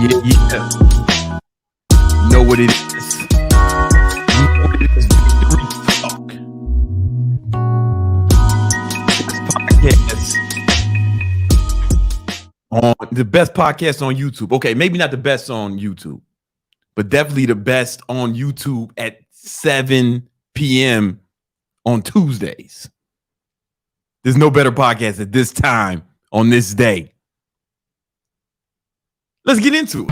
Yeah. You know what it is. You know what it is. Victory Talk. Podcast on the best podcast on YouTube. Okay, maybe not the best on YouTube, but definitely the best on YouTube at 7 p.m. on Tuesdays. There's no better podcast at this time on this day. Let's get into it.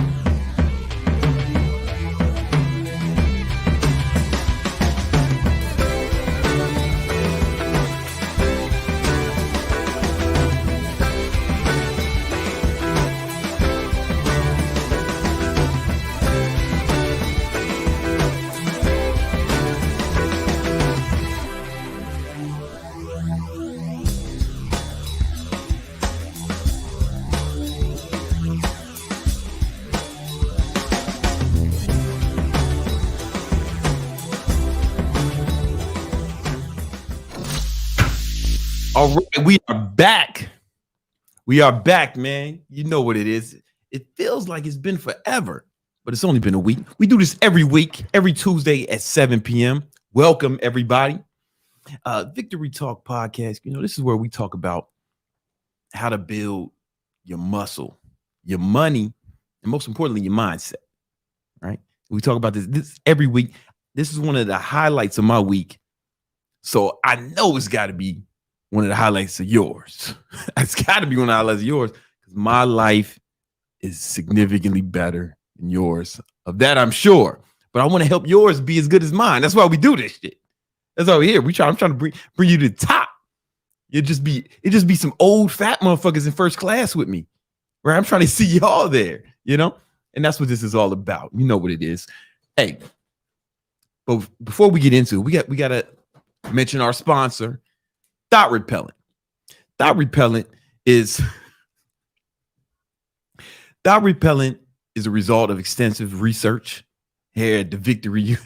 All right, we are back. We are back, man. You know what it is. It feels like it's been forever, but it's only been a week. We do this every week, every Tuesday at 7 p.m. Welcome, everybody. Victory Talk Podcast. You know, this is where we talk about how to build your muscle, your money, and most importantly, your mindset, right? We talk about this every week. This is one of the highlights of my week. So I know it's got to be one of the highlights of yours. It's got to be one of the highlights of yours because my life is significantly better than yours. Of that, I'm sure. But I want to help yours be as good as mine. That's why we do this shit. That's why we're here. I'm trying to bring you to the top. It just be some old fat motherfuckers in first class with me, right? I'm trying to see y'all there, you know? And that's what this is all about. You know what it is. Hey, but before we get into it, we got to mention our sponsor, Thought Repellent. Thought Repellent is a result of extensive research here at the Victory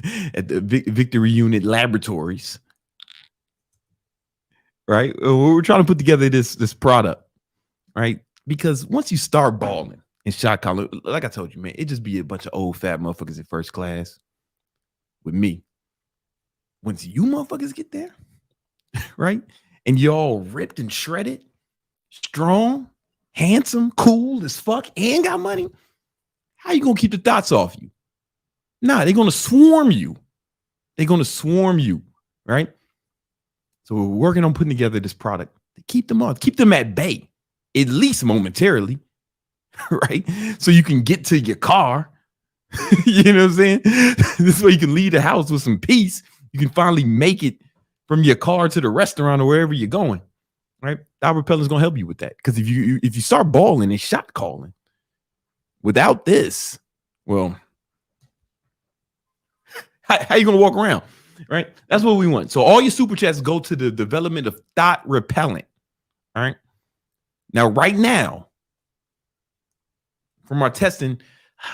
Unit Laboratories. Right? We're trying to put together this product, right? Because once you start balling in shot calling, like I told you, man, it just be a bunch of old fat motherfuckers in first class with me. Once you motherfuckers get there, right? And you're all ripped and shredded, strong, handsome, cool as fuck, and got money. How you gonna keep the thoughts off you? Nah, they're gonna swarm you. They're gonna swarm you, right? So we're working on putting together this product to keep them off, keep them at bay, at least momentarily, right? So you can get to your car. You know what I'm saying? This way you can leave the house with some peace. You can finally make it from your car to the restaurant or wherever you're going, right? Thought Repellent is going to help you with that. Because if you start balling and shot calling without this, well, how you going to walk around, right? That's what we want. So all your super chats go to the development of Thought Repellent, all right? Now, right now, from our testing,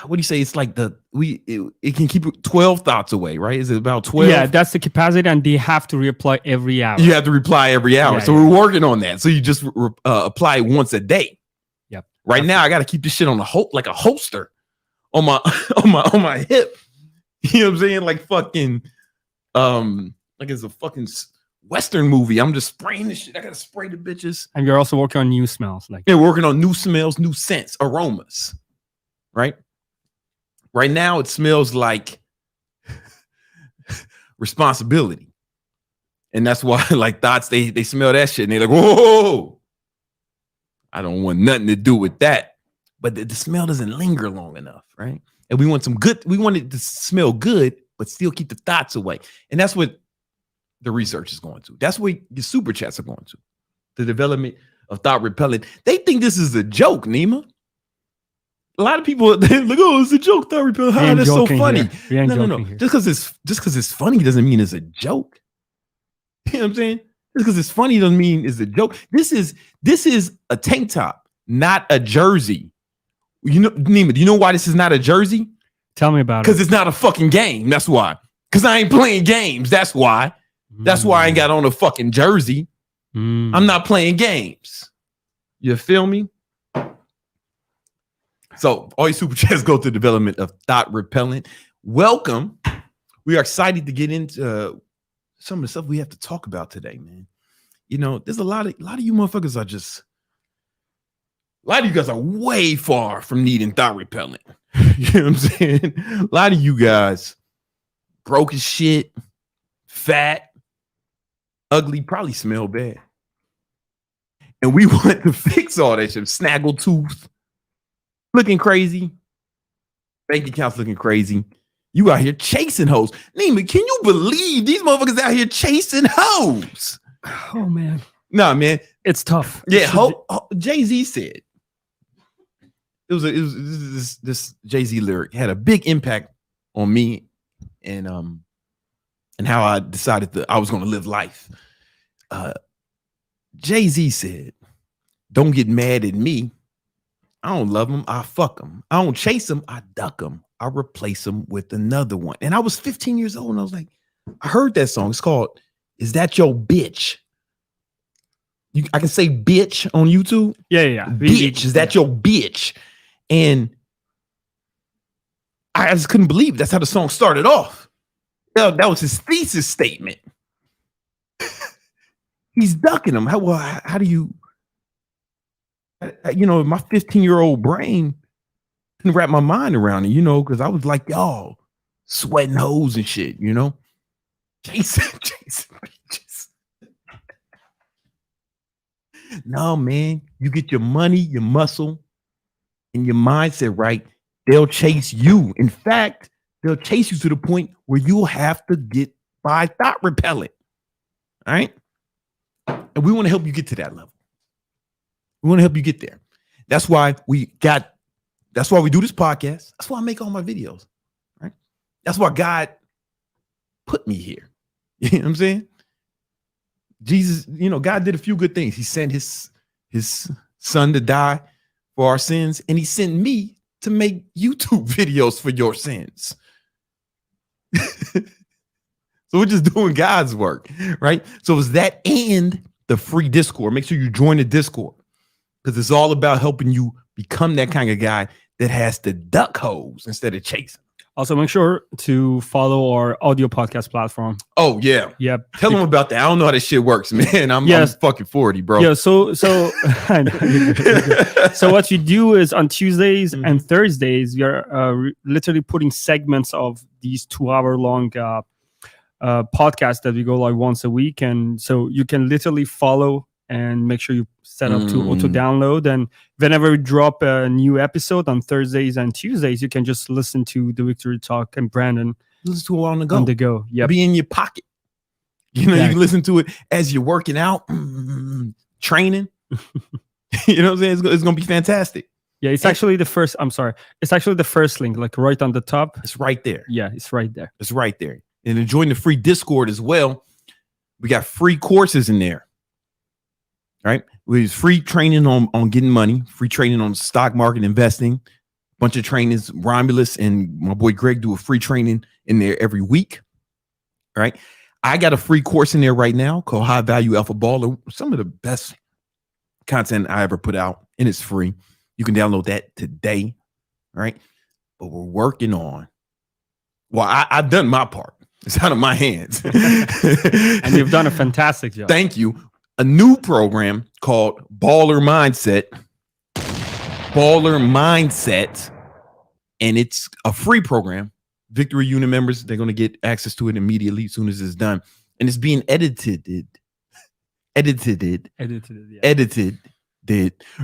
what do you say? It's like it can keep 12 thoughts away, right? Is it about 12? Yeah, that's the capacity, and they have to reply every hour. You have to reply every hour. So we're working on that. So you just apply once a day. Yep. Right now, I got to keep this shit on like a holster on my on my hip. You know what I'm saying? Like fucking like it's a fucking Western movie. I'm just spraying this shit. I got to spray the bitches. And you're also working on new smells, like working on new smells, new scents, aromas, right? Right now, it smells like responsibility. And that's why, like, thoughts, they smell that shit and they're like, whoa, I don't want nothing to do with that. But the smell doesn't linger long enough, right? And we want it to smell good, but still keep the thoughts away. And that's what the research is going to. That's what your super chats are going to. The development of Thought Repellent. They think this is a joke, Nima. A lot of people they look, oh, it's a joke, Thought Repellent. How that's so funny. No. Just because it's funny doesn't mean it's a joke. You know what I'm saying? Just because it's funny doesn't mean it's a joke. This is a tank top, not a jersey. You know, Nima, do you know why this is not a jersey? Tell me about it. Because it's not a fucking game. That's why. Because I ain't playing games. That's why. That's why I ain't got on a fucking jersey. I'm not playing games. You feel me? So all your super chats go to the development of Thought Repellent. Welcome. We are excited to get into some of the stuff we have to talk about today, man. You know, there's a lot of you motherfuckers are just, a lot of you guys are way far from needing Thought Repellent. You know what I'm saying? A lot of you guys broke as shit, fat, ugly, probably smell bad. And we want to fix all that shit. Snaggle tooth, looking crazy. Bank accounts looking crazy. You out here chasing hoes. Nima, can you believe these motherfuckers out here chasing hoes? Oh man. Nah, man. It's tough. Yeah, Jay-Z said. It was this Jay-Z lyric had a big impact on me and how I decided that I was going to live life. Jay-Z said, "Don't get mad at me. I don't love them. I fuck them. I don't chase them. I duck them. I replace them with another one." And I was 15 years old and I was like, I heard that song. It's called "Is That Your Bitch?" I can say bitch on YouTube. Yeah. Bitch, is that your bitch? And I just couldn't believe it. That's how the song started off. That was his thesis statement. He's ducking them. How do you, my 15-year-old brain couldn't wrap my mind around it, because I was like, y'all sweating hoes and shit, Jason bitches. No, man, you get your money, your muscle, and your mindset right, they'll chase you. In fact, they'll chase you to the point where you'll have to buy Thought Repellent. All right? And we want to help you get to that level. We want to help you get there. That's why we do this podcast. That's why I make all my videos. Right? That's why God put me here. You know what I'm saying? Jesus, God did a few good things. He sent his son to die for our sins, and he sent me to make YouTube videos for your sins. So we're just doing God's work, right? So it's that and the free Discord. Make sure you join the Discord because it's all about helping you become that kind of guy that has to duck hoes instead of chasing. Also, make sure to follow our audio podcast platform. Oh, yeah. Yep. Tell them about that. I don't know how this shit works, man. I'm fucking 40, bro. Yeah, so I know. So what you do is on Tuesdays and Thursdays, you're literally putting segments of these 2-hour-long podcasts that we go live once a week. And so you can literally follow and make sure you set up to auto download. And whenever we drop a new episode on Thursdays and Tuesdays, you can just listen to the Victory Talk and Brandon. Listen to it on the go. On the go. Yeah. Be in your pocket. You can listen to it as you're working out, training. You know what I'm saying? It's going to be fantastic. Yeah, it's actually the first. I'm sorry. It's actually the first link, like right on the top. It's right there. Yeah, it's right there. It's right there. And then join the free Discord as well. We got free courses in there. Right? With free training on getting money, free training on stock market investing, bunch of trainings. Romulus and my boy Greg do a free training in there every week. All right. I got a free course in there right now called High Value Alpha Baller. Some of the best content I ever put out, and it's free. You can download that today. All right. But we're working on, I've done my part. It's out of my hands. And you've done a fantastic job. Thank you. A new program called Baller Mindset. And it's a free program. Victory Unit members, they're going to get access to it immediately as soon as it's done. And it's being edited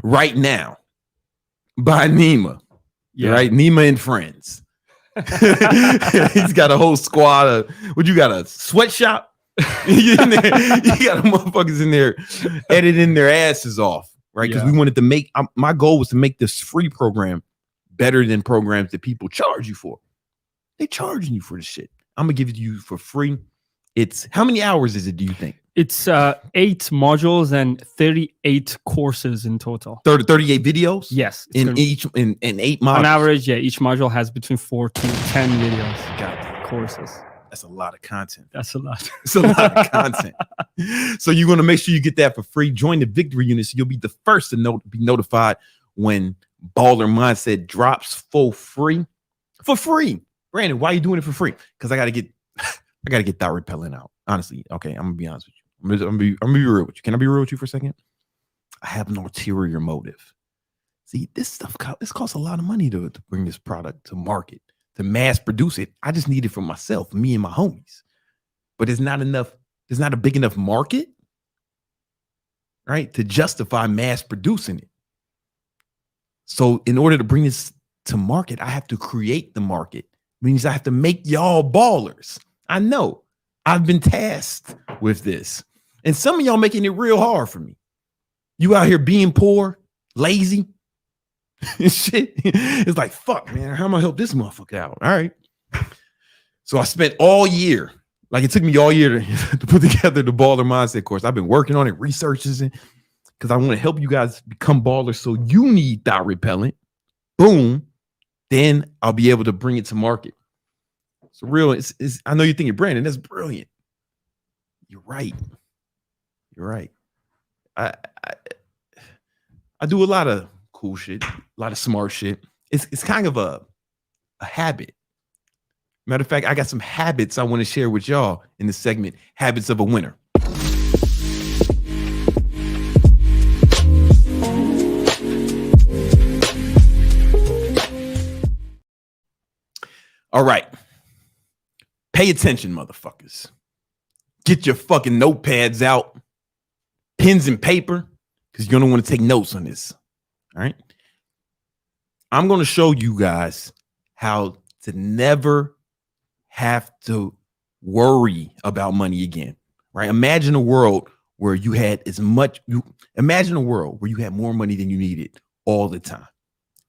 right now by Nima. Yeah. Right? Nima and friends. He's got a whole squad of, you got a sweatshop? You got motherfuckers in there editing their asses off, right? Because we wanted to make my goal was to make this free program better than programs that people charge you for. They charging you for the shit. I'm gonna give it to you for free. It's how many hours is it? Do you think? It's 8 modules and 38 courses in total. 38 videos. Yes, in 8 modules. On average, each module has between 4 to 10 videos. God, courses. That's a lot of content. That's a lot. It's a lot of content. So you want to make sure you get that for free. Join the Victory Unit so you'll be the first to be notified when baller mindset drops for free. For free. Brandon, why are you doing it for free? Because I gotta get thought repellent out. Honestly, okay, I'm gonna be honest with you. I'm gonna be real with you. Can I be real with you for a second? I have an ulterior motive. See, this costs a lot of money to bring this product to market, to mass produce it. I just need it for myself, me and my homies. But it's not enough. There's not a big enough market, right, to justify mass producing it. So in order to bring this to market, I have to create the market. Means I have to make y'all ballers. I know I've been tasked with this. And some of y'all making it real hard for me. You out here being poor, lazy, and shit. It's like, fuck, man, how am I help this motherfucker out? All right. So I spent all year, like it took me all year to put together the baller mindset course. I've been working on it, researching, because I want to help you guys become ballers. So you need thought repellent. Boom. Then I'll be able to bring it to market. It's real. I know you're thinking, Brandon, that's brilliant. You're right. You're right. I do a lot of cool shit, a lot of smart shit. It's kind of a habit. Matter of fact, I got some habits I want to share with y'all in this segment, Habits of a Winner. All right. Pay attention, motherfuckers. Get your fucking notepads out, pens and paper, because you're going to want to take notes on this. All right. I'm going to show you guys how to never have to worry about money again. Right. Imagine a world where you had imagine a world where you had more money than you needed all the time.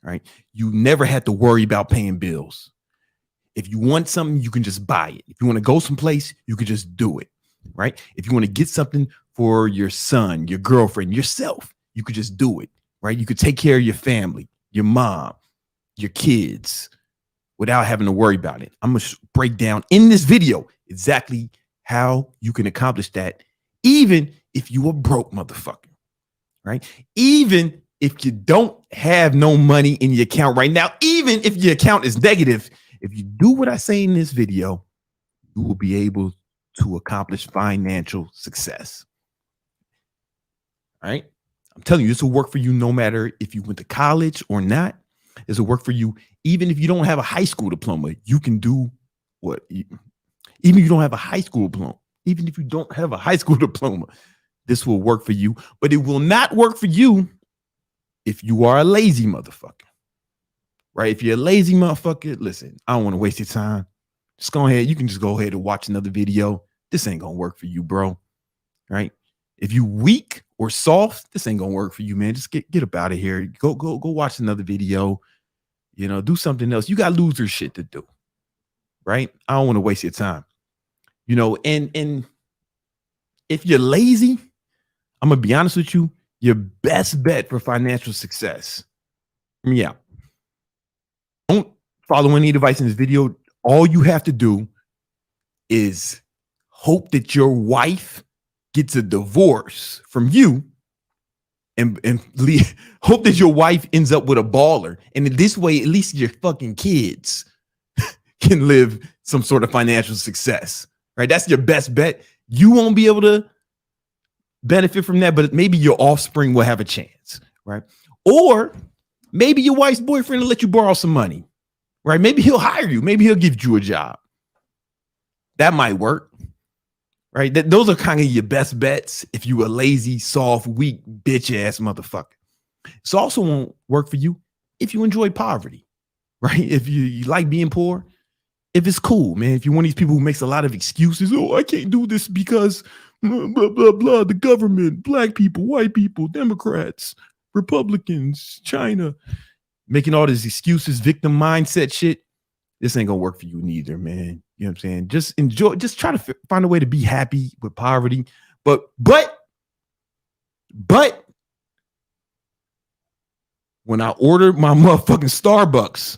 Right. You never had to worry about paying bills. If you want something, you can just buy it. If you want to go someplace, you can just do it, right? If you want to get something for your son, your girlfriend, yourself, you could just do it, right? You could take care of your family, your mom, your kids without having to worry about it. I'm going to break down in this video exactly how you can accomplish that, even if you a broke motherfucker, right? Even if you don't have no money in your account right now, even if your account is negative, if you do what I say in this video, you will be able to accomplish financial success. All right. I'm telling you, this will work for you no matter if you went to college or not. This will work for you even if you don't have a high school diploma. You can do even if you don't have a high school diploma. Even if you don't have a high school diploma, this will work for you. But it will not work for you if you are a lazy motherfucker. Right? If you're a lazy motherfucker, listen, I don't want to waste your time. Just go ahead. You can just go ahead and watch another video. This ain't going to work for you, bro. Right? If you weak or soft, this ain't going to work for you, man. Just get up out of here. Go watch another video. You know, do something else. You got loser shit to do. Right? I don't want to waste your time. You know, and if you're lazy, I'm going to be honest with you, your best bet for financial success. Hear me out. Don't follow any advice in this video. All you have to do is hope that your wife gets a divorce from you and hope that your wife ends up with a baller. And in this way, at least your fucking kids can live some sort of financial success, right? That's your best bet. You won't be able to benefit from that, but maybe your offspring will have a chance, right? Or maybe your wife's boyfriend will let you borrow some money, right? Maybe he'll hire you. Maybe he'll give you a job. That might work, right? Those are kind of your best bets if you a lazy, soft, weak, bitch ass motherfucker. This also won't work for you if you enjoy poverty, right? If you like being poor, if it's cool, man. If you're one of these people who makes a lot of excuses, oh, I can't do this because blah, blah, blah, blah, the government, black people, white people, Democrats, Republicans, China, making all these excuses, victim mindset shit. This ain't gonna work for you neither, man. You know what I'm saying? Just enjoy, just try to find a way to be happy with poverty. But when I order my motherfucking Starbucks,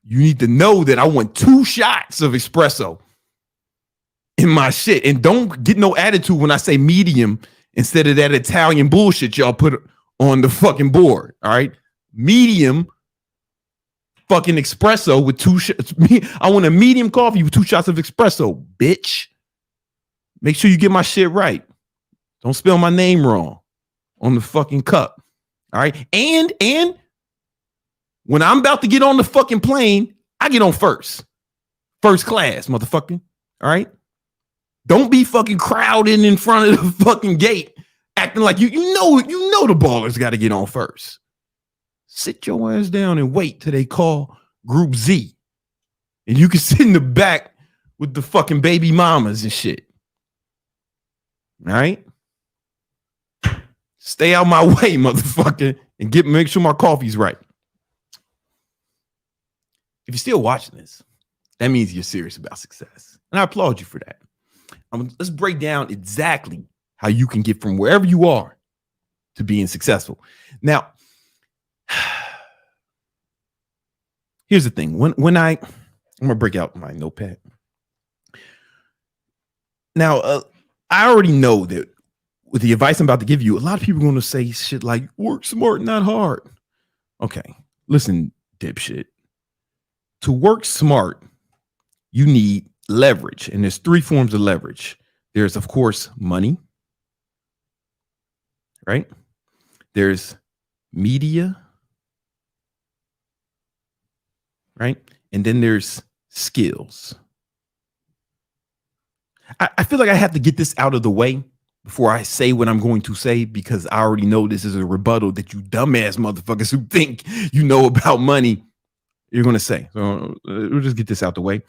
you need to know that I want 2 shots of espresso in my shit. And don't get no attitude when I say medium instead of that Italian bullshit y'all put on the fucking board. All right. Medium fucking espresso with 2 shots. I want a medium coffee with 2 shots of espresso, bitch. Make sure you get my shit right. Don't spell my name wrong on the fucking cup. All right. And when I'm about to get on the fucking plane, I get on first class, motherfucker. All right. Don't be fucking crowding in front of the fucking gate, acting like you know the ballers got to get on first. Sit your ass down and wait till they call Group Z, and you can sit in the back with the fucking baby mamas and shit. All right. Stay out my way, motherfucker, and make sure my coffee's right. If you're still watching this, that means you're serious about success. And I applaud you for that. Let's break down exactly how you can get from wherever you are to being successful. Now, here's the thing. When I'm going to break out my notepad. Now, I already know that with the advice I'm about to give you, a lot of people are going to say shit like, work smart, not hard. Okay, listen, dipshit. To work smart, you need leverage. And there's 3 forms of leverage. There's, of course, money, right? There's media, right? And then there's skills. I feel like I have to get this out of the way before I say what I'm going to say, because I already know this is a rebuttal that you dumbass motherfuckers who think you know about money, you're going to say. So we'll just get this out the way.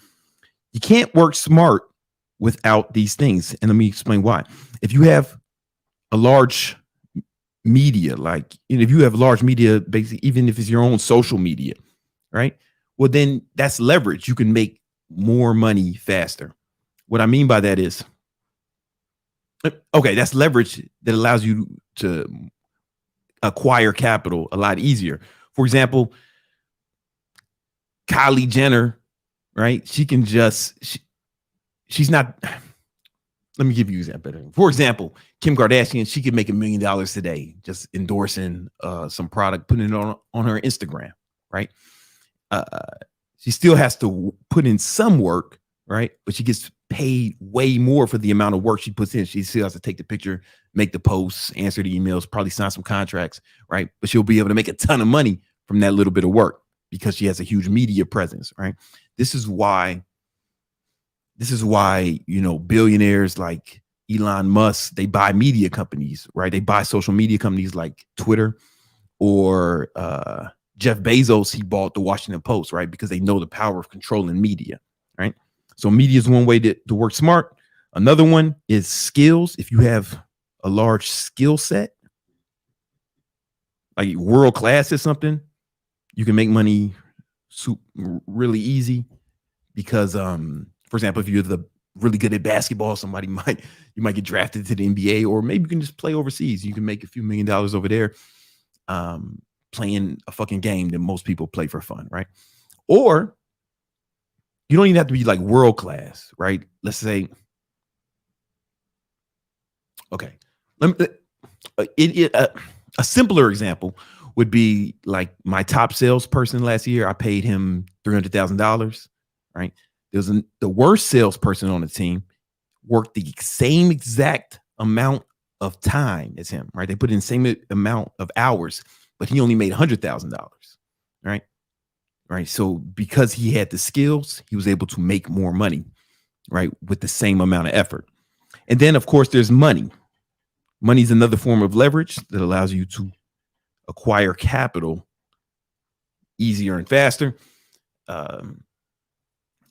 You can't work smart without these things. And let me explain why. If you have a large media, like if you have large media, basically, even if it's your own social media, right? Well, then that's leverage. You can make more money faster. What I mean by that is, okay, that's leverage that allows you to acquire capital a lot easier. For example, Kylie Jenner, right? She can she's not, let me give you an example. For example, Kim Kardashian, she could make $1 million today just endorsing some product, putting it on her Instagram, right? She still has to put in some work, right? But she gets paid way more for the amount of work she puts in. She still has to take the picture, make the posts, answer the emails, probably sign some contracts, right? But she'll be able to make a ton of money from that little bit of work because she has a huge media presence, right? This is why, you know, billionaires like Elon Musk, they buy media companies, right? They buy social media companies like Twitter, or Jeff Bezos, he bought the Washington Post, right? Because they know the power of controlling media, right? So media is one way to work smart. Another one is skills. If you have a large skill set, like world class or something, you can make money really easy because, for example, if you're really good at basketball, you might get drafted to the NBA, or maybe you can just play overseas. You can make a few $1 million over there playing a fucking game that most people play for fun, right? Or you don't even have to be like world class, right? Let's say, okay, a simpler example would be like my top salesperson last year. I paid him $300,000, right? The worst salesperson on the team worked the same exact amount of time as him, right? They put in the same amount of hours, but he only made $100,000, right? Right. So because he had the skills, he was able to make more money, right, with the same amount of effort. And then, of course, there's money. Money is another form of leverage that allows you to acquire capital easier and faster. I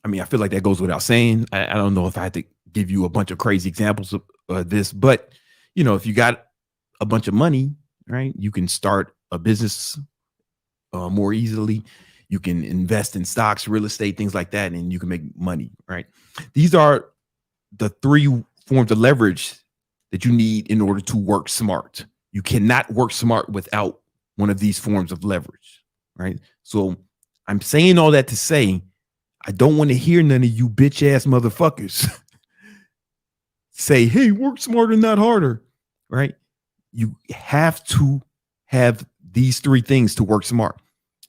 mean, I feel like that goes without saying. I don't know if I had to give you a bunch of crazy examples of this, but, you know, if you got a bunch of money, right, you can start a business more easily. You can invest in stocks, real estate, things like that, and you can make money, right? These are the 3 forms of leverage that you need in order to work smart. You cannot work smart without one of these forms of leverage, right? So I'm saying all that to say, I don't want to hear none of you bitch ass motherfuckers say, hey, work smarter, not harder, right? You have to have these three things to work smart.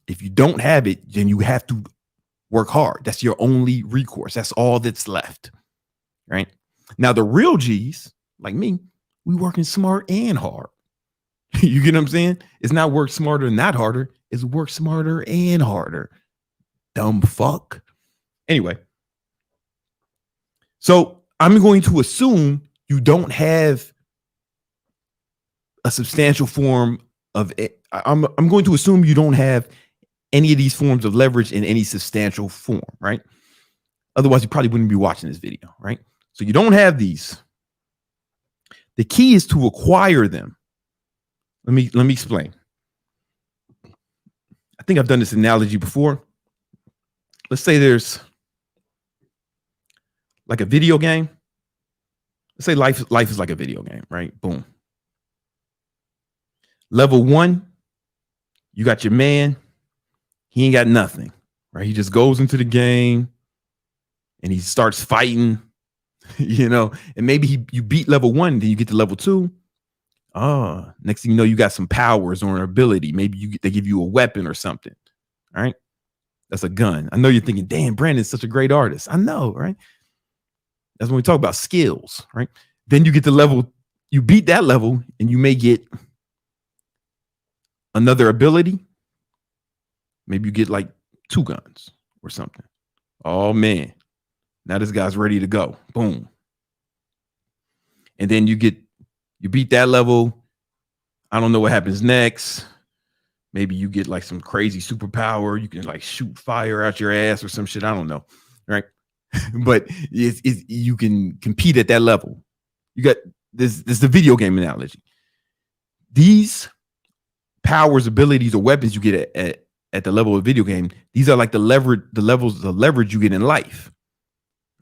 If you don't have it, then you have to work hard. That's your only recourse. That's all that's left, right? Now, the real G's, like me, we working smart and hard. You get what I'm saying? It's not work smarter, not harder. It's work smarter and harder. Dumb fuck. Anyway, so I'm going to assume you don't have a substantial form of it. I'm going to assume you don't have any of these forms of leverage in any substantial form, right? Otherwise, you probably wouldn't be watching this video, right? So you don't have these. The key is to acquire them. Let me explain. I think I've done this analogy before. Let's say there's like a video game. Let's say life is like a video game, right? Boom. Level 1, you got your man. He ain't got nothing, right? He just goes into the game and he starts fighting, you know, and maybe you beat level 1, then you get to level 2. Next thing you know, you got some powers or an ability. Maybe they give you a weapon or something. All right. That's a gun. I know you're thinking, damn, Brandon's such a great artist. I know, right? That's when we talk about skills, right? Then you get to level, you beat that level and you may get another ability. Maybe you get like 2 guns or something. Oh man, now this guy's ready to go. Boom. And then you beat that level. I don't know what happens next. Maybe you get like some crazy superpower. You can like shoot fire out your ass or some shit. I don't know. Right. But you can compete at that level. You got this the video game analogy. These powers, abilities, or weapons you get at the level of video game, these are like the levels of leverage you get in life.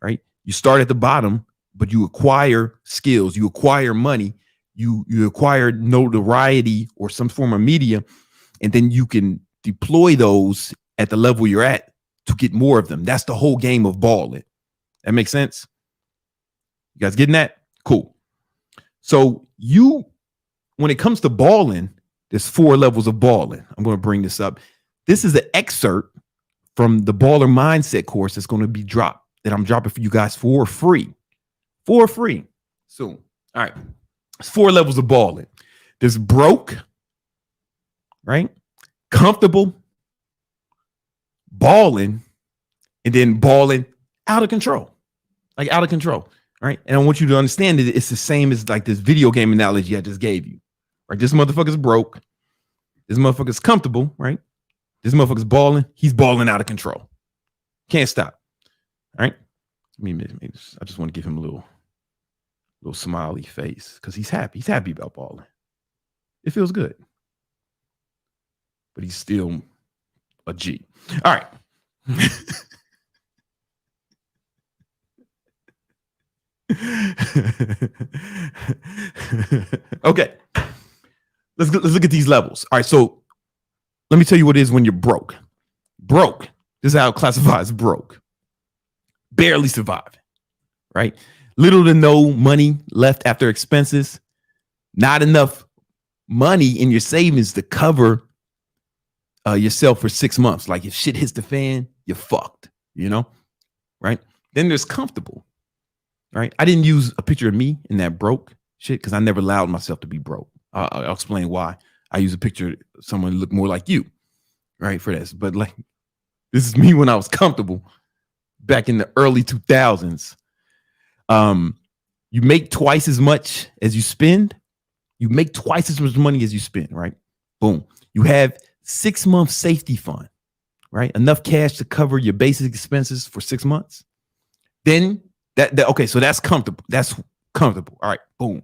Right. You start at the bottom, but you acquire skills, you acquire money, you acquire notoriety or some form of media, and then you can deploy those at the level you're at to get more of them. That's the whole game of balling. That makes sense? You guys getting that? Cool. So when it comes to balling, there's 4 levels of balling. I'm going to bring this up. This is an excerpt from the Baller Mindset course that's going to be dropped, that I'm dropping for you guys for free. For free soon. All right. It's 4 levels of balling. There's broke, right? Comfortable, balling, and then balling out of control. Like out of control. Right. And I want you to understand that it's the same as like this video game analogy I just gave you. Right. This motherfucker's broke. This motherfucker's comfortable, right? This motherfucker's balling. He's balling out of control. Can't stop. All right. Maybe I just want to give him a little smiley face because he's happy. He's happy about balling. It feels good. But he's still a G. All right. Okay. Let's look at these levels. All right. So let me tell you what it is when you're broke. Broke. This is how it classifies broke. Barely surviving. Right? Little to no money left after expenses. Not enough money in your savings to cover yourself for 6 months. Like if shit hits the fan, you're fucked, you know? Right? Then there's comfortable. Right? I didn't use a picture of me in that broke shit because I never allowed myself to be broke. I'll explain why. I use a picture of someone who looked more like you, right? For this. But like, this is me when I was comfortable back in the early 2000s. You make twice as much as you spend. You make twice as much money as you spend, right? Boom. You have 6 months safety fund, right? Enough cash to cover your basic expenses for 6 months. Then okay, so that's comfortable. That's comfortable. All right, boom.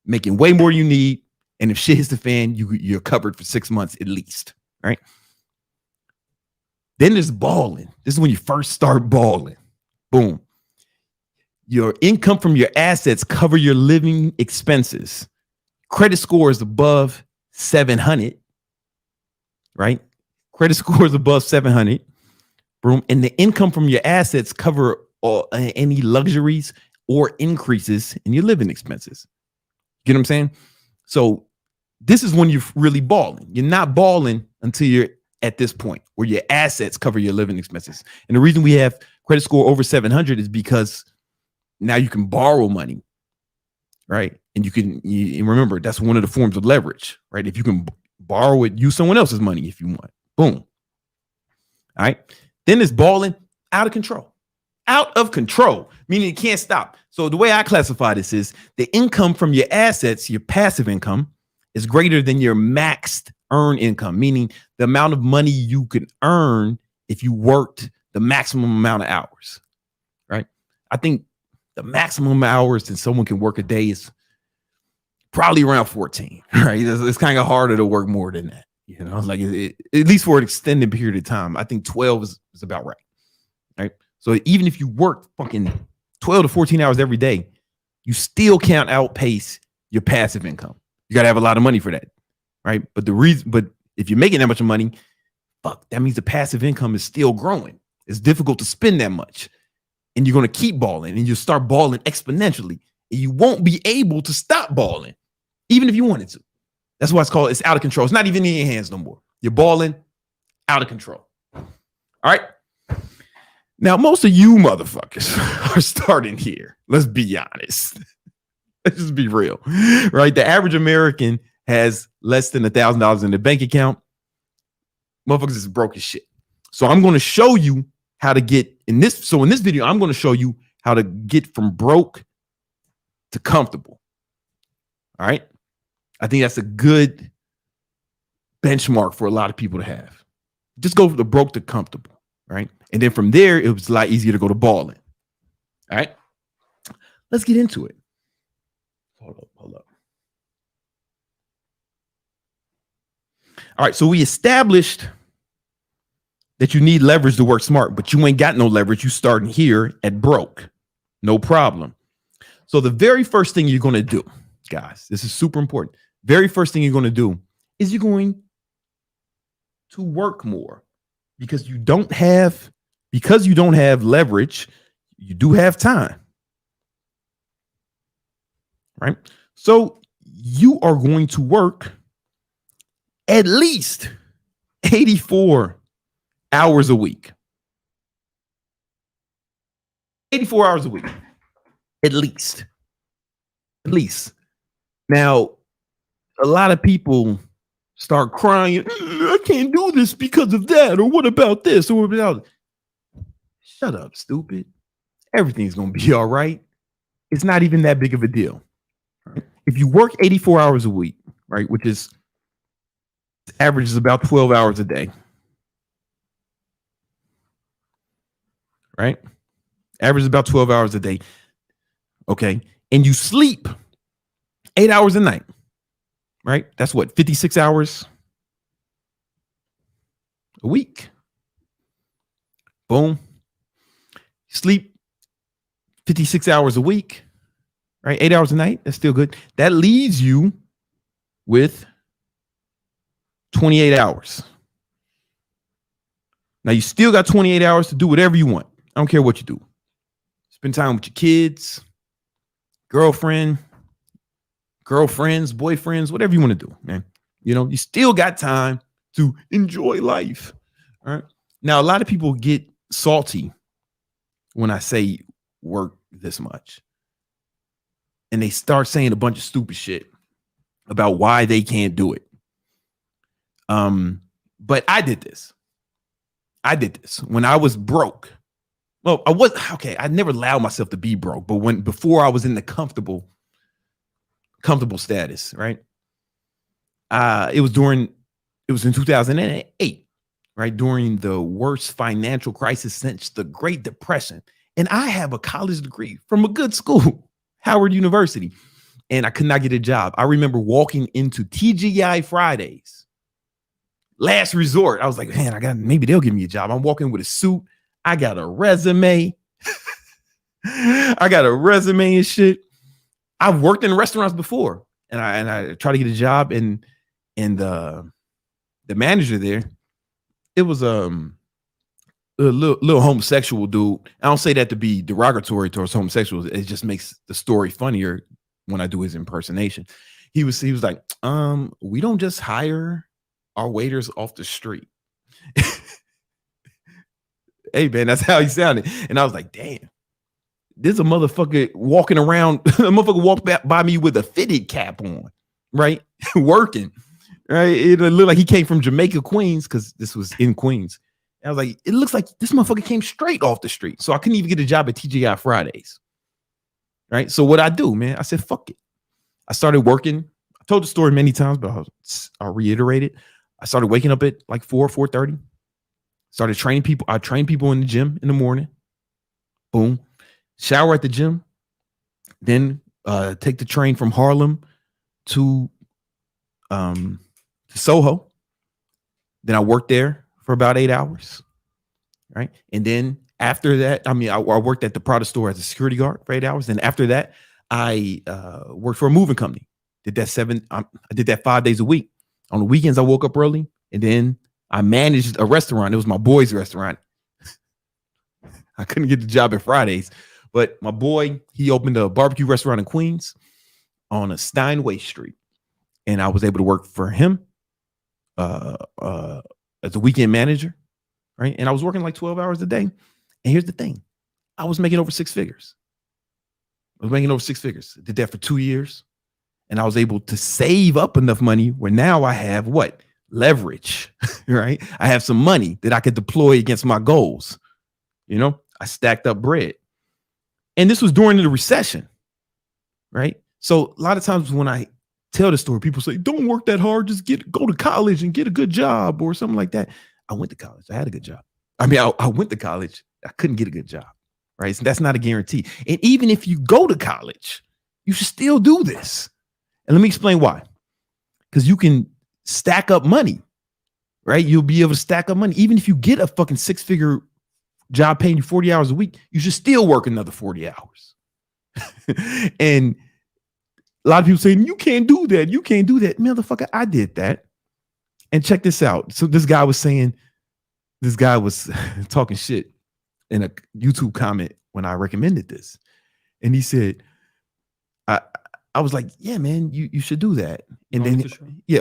Making way more you need. And if shit hits the fan, you're covered for 6 months at least, right? Then there's balling. This is when you first start balling. Boom. Your income from your assets cover your living expenses. Credit score is above 700, right? Credit score is above 700. Boom. And the income from your assets cover any luxuries or increases in your living expenses. You get what I'm saying? So this is when you're really balling. You're not balling until you're at this point where your assets cover your living expenses. And the reason we have credit score over 700 is because now you can borrow money, right? And you remember, that's one of the forms of leverage, right? If you can borrow it, use someone else's money if you want. Boom. All right. Then it's balling out of control. Out of control, meaning it can't stop. So the way I classify this is the income from your assets, your passive income, is greater than your maxed earn income, meaning the amount of money you could earn if you worked the maximum amount of hours, right? I think the maximum hours that someone can work a day is probably around 14, right? It's kind of harder to work more than that, you know, like at least for an extended period of time. I think 12 is about right, right? So even if you work fucking 12 to 14 hours every day, you still can't outpace your passive income. You got to have a lot of money for that, right? But if you're making that much money, fuck, that means the passive income is still growing. It's difficult to spend that much. And you're going to keep balling, and you'll start balling exponentially. And you won't be able to stop balling, even if you wanted to. That's why it's out of control. It's not even in your hands no more. You're balling out of control. All right. Now, most of you motherfuckers are starting here. Let's be honest. Let's just be real, right? The average American has less than $1,000 in their bank account. Motherfuckers is broke as shit. So I'm going to show you how to get in this. So in this video, I'm going to show you how to get from broke to comfortable. All right. I think that's a good benchmark for a lot of people to have. Just go from the broke to comfortable. Right. And then from there, it was a lot easier to go to balling. All right. Let's get into it. Hold up. All right. So we established that you need leverage to work smart, but you ain't got no leverage. You starting here at broke. No problem. So the very first thing you're going to do, guys, this is super important. Very first thing you're going to do is you're going to work more because you don't have leverage. You do have time. Right. So you are going to work at least 84 hours a week. 84 hours a week. At least. Now, a lot of people start crying. I can't do this because of that. Or what about this? Or what about Shut up, stupid. Everything's going to be all right. It's not even that big of a deal. Right? If you work 84 hours a week, right, which is average is about 12 hours a day. Right? Average is about 12 hours a day. Okay. And you sleep 8 hours a night. Right? That's what, 56 hours a week. Boom. Sleep 56 hours a week. Right? 8 hours a night. That's still good. That leaves you with 28 hours. Now you still got 28 hours to do whatever you want. I don't care what you do. Spend time with your kids, girlfriends, boyfriends, whatever you want to do, man. You know, you still got time to enjoy life. All right. Now, a lot of people get salty when I say work this much. And they start saying a bunch of stupid shit about why they can't do it. But I did this when I was broke. Well, I never allowed myself to be broke, but before I was in the comfortable status, right? It was in 2008, right? During the worst financial crisis since the Great Depression. And I have a college degree from a good school, Howard University, and I could not get a job. I remember walking into TGI Fridays, last resort. I was like, man, maybe they'll give me a job. I'm walking with a suit. I got a resume. And shit. I've worked in restaurants before, and I tried to get a job, and the manager there, it was a little homosexual dude. I don't say that to be derogatory towards homosexuals. It just makes the story funnier when I do his impersonation. he was like, we don't just hire our waiters off the street. Hey man, that's how he sounded. And I was like, damn, there's a motherfucker walking around. A motherfucker walked by me with a fitted cap on, right? Working, right? It looked like he came from Jamaica, Queens, because this was in Queens. And I was like, it looks like this motherfucker came straight off the street. So I couldn't even get a job at TGI Fridays, right? So what I do, man, I said, fuck it. I started working. I told the story many times, but I'll reiterate it. I started waking up at like 4:30. Started training people. I train people in the gym in the morning. Boom. Shower at the gym. Then take the train from Harlem to Soho. Then I worked there for about 8 hours. Right. And then after that, I worked at the Prada store as a security guard for 8 hours. Then after that, I worked for a moving company. I did that 5 days a week. On the weekends, I woke up early, and then I managed a restaurant. It was my boy's restaurant. I couldn't get the job at Fridays, but my boy, he opened a barbecue restaurant in Queens on a Steinway Street, and I was able to work for him as a weekend manager, right? And I was working like 12 hours a day. And here's the thing. I was making over six figures. Did that for 2 years. And I was able to save up enough money where now I have what? Leverage, right? I have some money that I could deploy against my goals. You know, I stacked up bread. And this was during the recession, right? So a lot of times when I tell the story, people say, don't work that hard, just go to college and get a good job or something like that. I went to college. I had a good job. I went to college. I couldn't get a good job, right? So that's not a guarantee. And even if you go to college, you should still do this. And let me explain why. Because you can stack up money, right? You'll be able to stack up money. Even if you get a fucking six-figure job paying you 40 hours a week, you should still work another 40 hours. And a lot of people saying, you can't do that. You can't do that. Motherfucker, I did that. And check this out. So this guy was talking shit in a YouTube comment when I recommended this. And he said, I was like, yeah, man, you should do that. And then,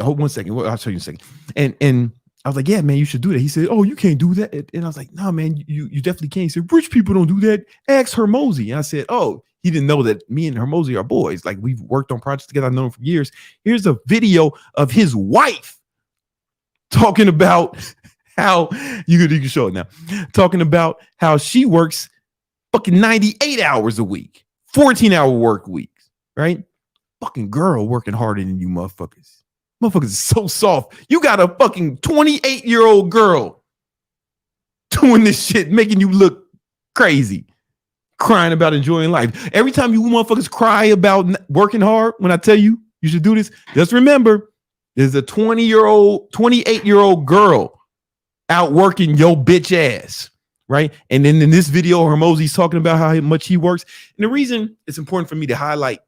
hold 1 second. Well, I'll show you in a second. And I was like, yeah, man, you should do that. He said, oh, you can't do that. And I was like, no, man, you definitely can't. He said, rich people don't do that. Ask Hermosi. And I said, oh, he didn't know that me and Hermosi are boys. Like, we've worked on projects together. I've known him for years. Here's a video of his wife talking about how, you can show it now, talking about how she works fucking 98 hours a week, 14-hour work weeks, right? Fucking girl working harder than you motherfuckers. Motherfuckers is so soft. You got a fucking 28-year-old girl doing this shit, making you look crazy, crying about enjoying life. Every time you motherfuckers cry about working hard, when I tell you you should do this, just remember there's a 28-year-old girl out working your bitch ass, right? And then in this video, Hermosi's talking about how much he works. And the reason it's important for me to highlight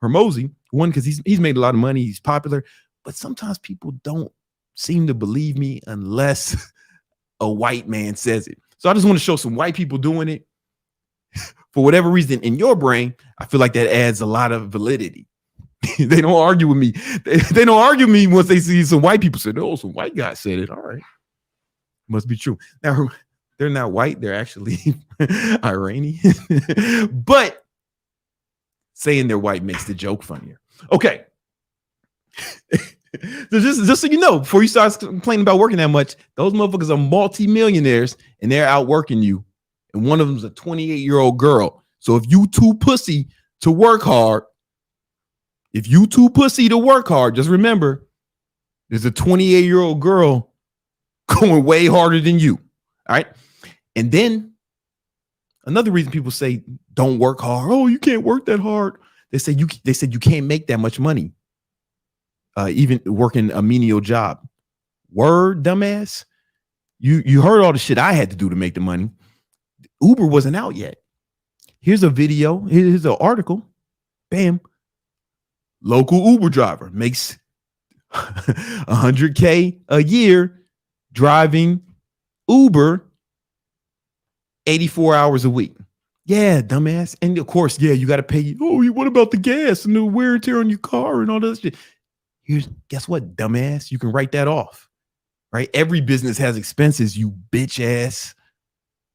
Hermosi, one, because he's made a lot of money, he's popular, but sometimes people don't seem to believe me unless a white man says it. So I just want to show some white people doing it. For whatever reason in your brain, I feel like that adds a lot of validity. They don't argue with me. They don't argue with me once they see some white people say, oh, some white guy said it. All right. Must be true. Now, they're not white. They're actually Iranian. But saying they're white makes the joke funnier. Okay. So just so you know, before you start complaining about working that much, those motherfuckers are multi-millionaires and they're out working you. And one of them's a 28-year-old girl. So if you too pussy to work hard, just remember, there's a 28-year-old girl going way harder than you. All right. And then another reason people say don't work hard. Oh, you can't work that hard. They said you can't make that much money. Even working a menial job. Word, dumbass. You heard all the shit I had to do to make the money. Uber wasn't out yet. Here's a video. Here's an article. Bam. Local Uber driver makes $100K a year driving Uber 84 hours a week. Yeah, dumbass. And of course, yeah, you got to pay. Oh, what about the gas and the wear and tear on your car and all that shit? Guess what, dumbass? You can write that off, right? Every business has expenses, you bitch ass,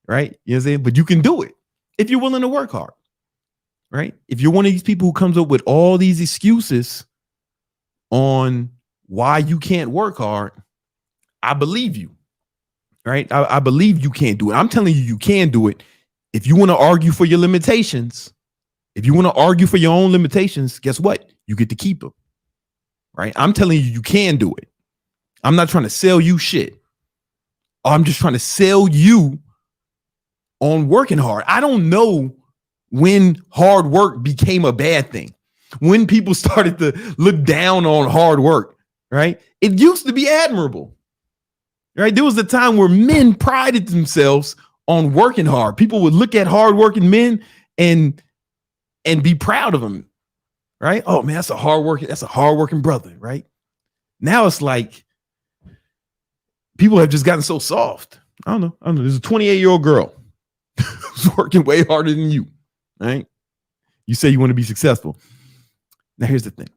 right? You know what I'm saying? But you can do it if you're willing to work hard, right? If you're one of these people who comes up with all these excuses on why you can't work hard, I believe you, right? I believe you can't do it. I'm telling you, you can do it. If you want to argue for your limitations, if you want to argue for your own limitations, guess what? You get to keep them, right? I'm telling you, you can do it. I'm not trying to sell you shit. I'm just trying to sell you on working hard. I don't know when hard work became a bad thing, when people started to look down on hard work, right? It used to be admirable, right? There was a time where men prided themselves on working hard. People would look at hardworking men and be proud of them, right? Oh man, that's a hardworking brother, right? Now it's like people have just gotten so soft. I don't know. There's a 28-year-old girl who's working way harder than you, right? You say you want to be successful. Now here's the thing.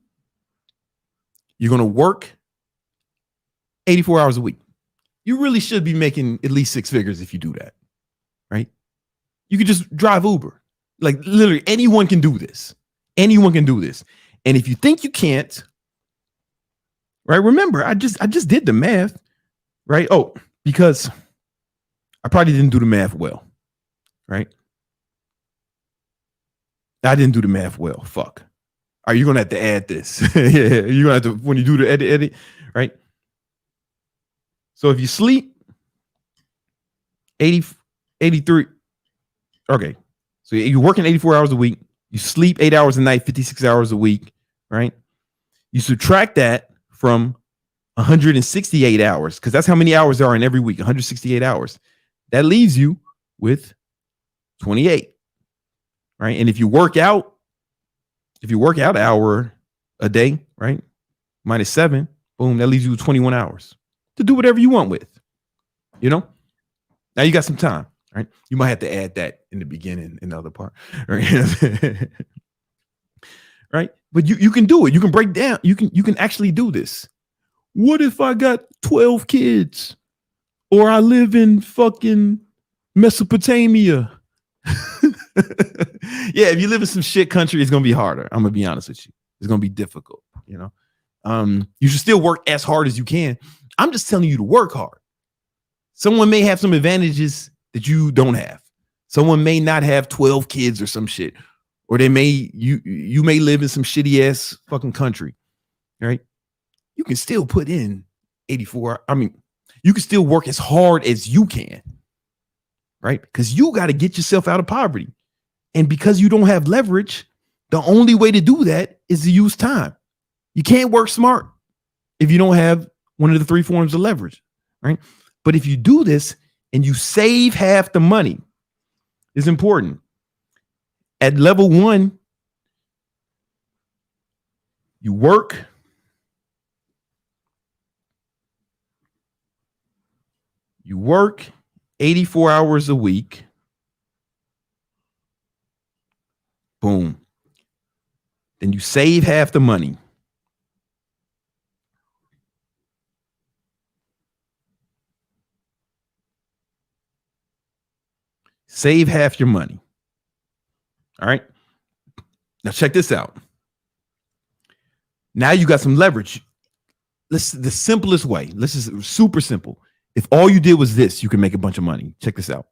You're going to work 84 hours a week. You really should be making at least 6 figures if you do that, right? You could just drive Uber. Like literally anyone can do this. Anyone can do this. And if you think you can't, right? Remember, I just did the math, right? Oh, because I probably didn't do the math well, right? I didn't do the math well. Fuck. Are you gonna have to add this? Yeah, you're gonna have to when you do the edit, right? So if you sleep 83, okay. So you're working 84 hours a week. You sleep 8 hours a night, 56 hours a week, right? You subtract that from 168 hours, because that's how many hours there are in every week, 168 hours. That leaves you with 28, right? And if you work out an hour a day, right? Minus 7, boom, that leaves you with 21 hours to do whatever you want with, you know? Now you got some time, right? You might have to add that in the beginning in the other part, right? Right? But you can do it. You can break down. You can actually do this. What if I got 12 kids or I live in fucking Mesopotamia? Yeah, if you live in some shit country, it's going to be harder. I'm going to be honest with you. It's going to be difficult, you know? You should still work as hard as you can. I'm just telling you to work hard. Someone may have some advantages that you don't have. Someone may not have 12 kids or some shit, or you may live in some shitty ass fucking country, right? You can still put in 84. I mean, you can still work as hard as you can, right? Because you got to get yourself out of poverty. And because you don't have leverage, the only way to do that is to use time. You can't work smart if you don't have one of the 3 forms of leverage, right? But if you do this and you save half the money, it's important. At level 1, you work. You work 84 hours a week. Boom. Then you save half the money. Save half your money. All right. Now check this out. Now you got some leverage. The simplest way. This is super simple. If all you did was this, you can make a bunch of money. Check this out.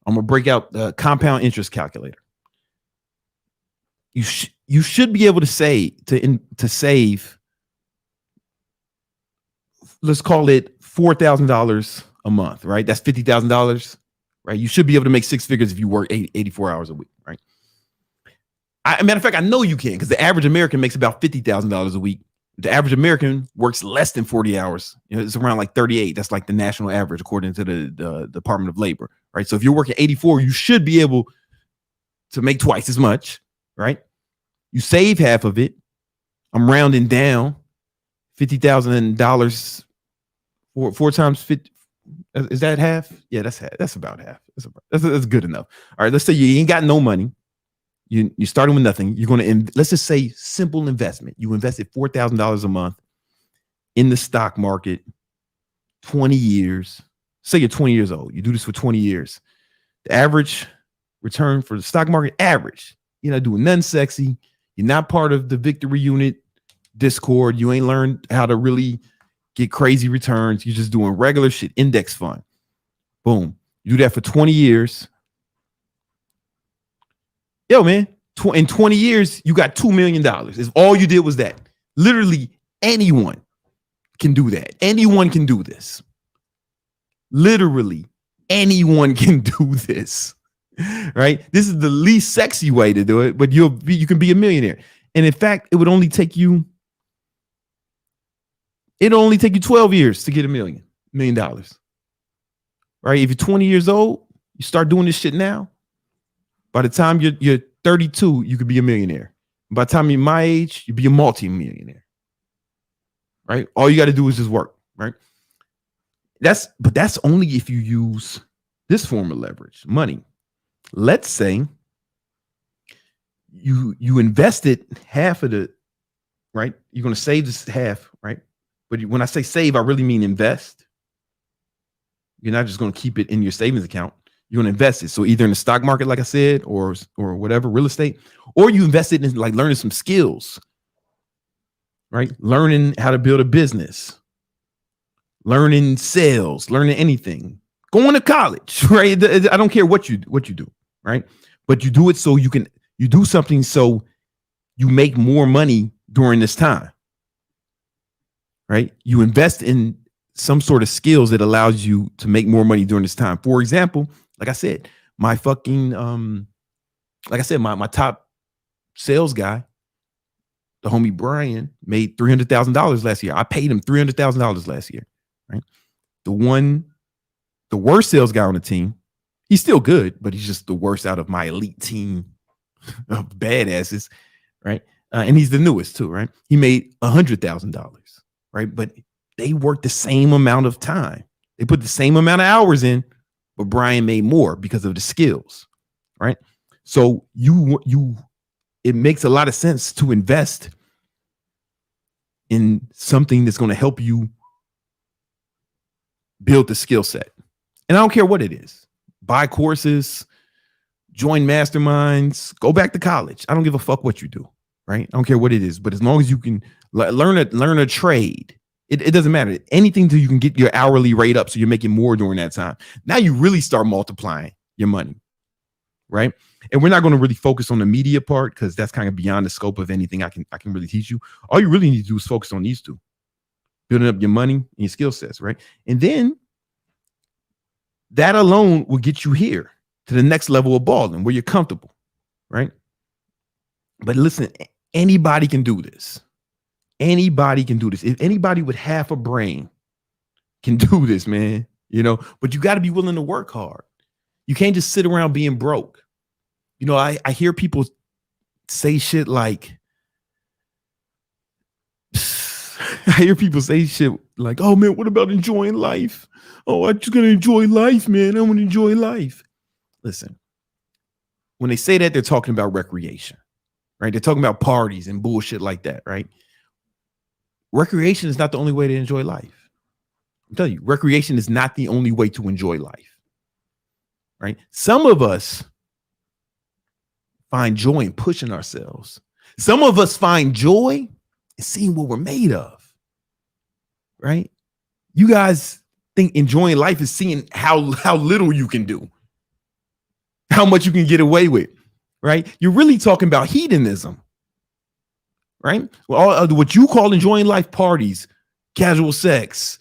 I'm going to break out the compound interest calculator. You should be able to save, let's call it $4,000 a month, right? That's $50,000, right? You should be able to make 6 figures if you work 84 hours a week, right? Matter of fact, I know you can, because the average American makes about $50,000 a week. The average American works less than 40 hours. You know, it's around like 38. That's like the national average, according to the Department of Labor, right? So if you're working 84, you should be able to make twice as much, right? You save half of it. I'm rounding down $50,000 four times 50. Is that half? Yeah, that's half. That's about half. That's good enough. All right, let's say you ain't got no money. You're starting with nothing. You're going to, let's just say simple investment. You invested $4,000 a month in the stock market, 20 years. Say you're 20 years old. You do this for 20 years. The average return for the stock market, average. You're not doing nothing sexy. You're not part of the Victory Unit Discord. You ain't learned how to really get crazy returns. You're just doing regular shit, index fund. Boom. You do that for 20 years. Yo, man, in 20 years, you got $2 million. If all you did was that. Literally anyone can do that. Anyone can do this. Literally anyone can do this. Right? This is the least sexy way to do it, but you can be a millionaire. And in fact, it would only take you 12 years to get $1 million. Right? If you're 20 years old, you start doing this shit now. By the time you're 32, you could be a millionaire. By the time you're my age, you'd be a multi-millionaire. Right? All you got to do is just work. Right? But that's only if you use this form of leverage, money. Let's say you invested half of the, right? You're going to save this half, right? But when I say save, I really mean invest. You're not just going to keep it in your savings account. You're going to invest it. So either in the stock market, like I said, or whatever, real estate, or you invest it in like learning some skills, right? Learning how to build a business, learning sales, learning anything, going to college, right? I don't care what you do, right? But you do it so you do something so you make more money during this time, right? You invest in some sort of skills that allows you to make more money during this time. For example, like I said, my top sales guy, the homie Brian, made $300,000 last year. I paid him $300,000 last year, right? The worst sales guy on the team, he's still good, but he's just the worst out of my elite team of badasses, right? And he's the newest too, right? He made $100,000, right? But they worked the same amount of time. They put the same amount of hours in, but Brian made more because of the skills, right? So it makes a lot of sense to invest in something that's going to help you build the skill set. And I don't care what it is. Buy courses, join masterminds, go back to college. I don't give a fuck what you do, right? I don't care what it is, but as long as you can learn a trade, it doesn't matter. Anything till you can get your hourly rate up so you're making more during that time. Now you really start multiplying your money, right? And we're not going to really focus on the media part because that's kind of beyond the scope of anything I can really teach you. All you really need to do is focus on these two, building up your money and your skill sets, right? And then that alone will get you here to the next level of balling where you're comfortable, right? But listen, anybody can do this. Anybody can do this. If anybody with half a brain can do this, man, but you got to be willing to work hard. You can't just sit around being broke. I hear people say shit like, oh man, what about enjoying life? Oh, I'm just going to enjoy life, man. I want to enjoy life. Listen, when they say that, they're talking about recreation, right? They're talking about parties and bullshit like that, right? Recreation is not the only way to enjoy life. I'm telling you, recreation is not the only way to enjoy life, right? Some of us find joy in pushing ourselves. Some of us find joy in seeing what we're made of, right? You guys think enjoying life is seeing how little you can do, how much you can get away with, right? You're really talking about hedonism. Right? Well, what you call enjoying life, parties, casual sex,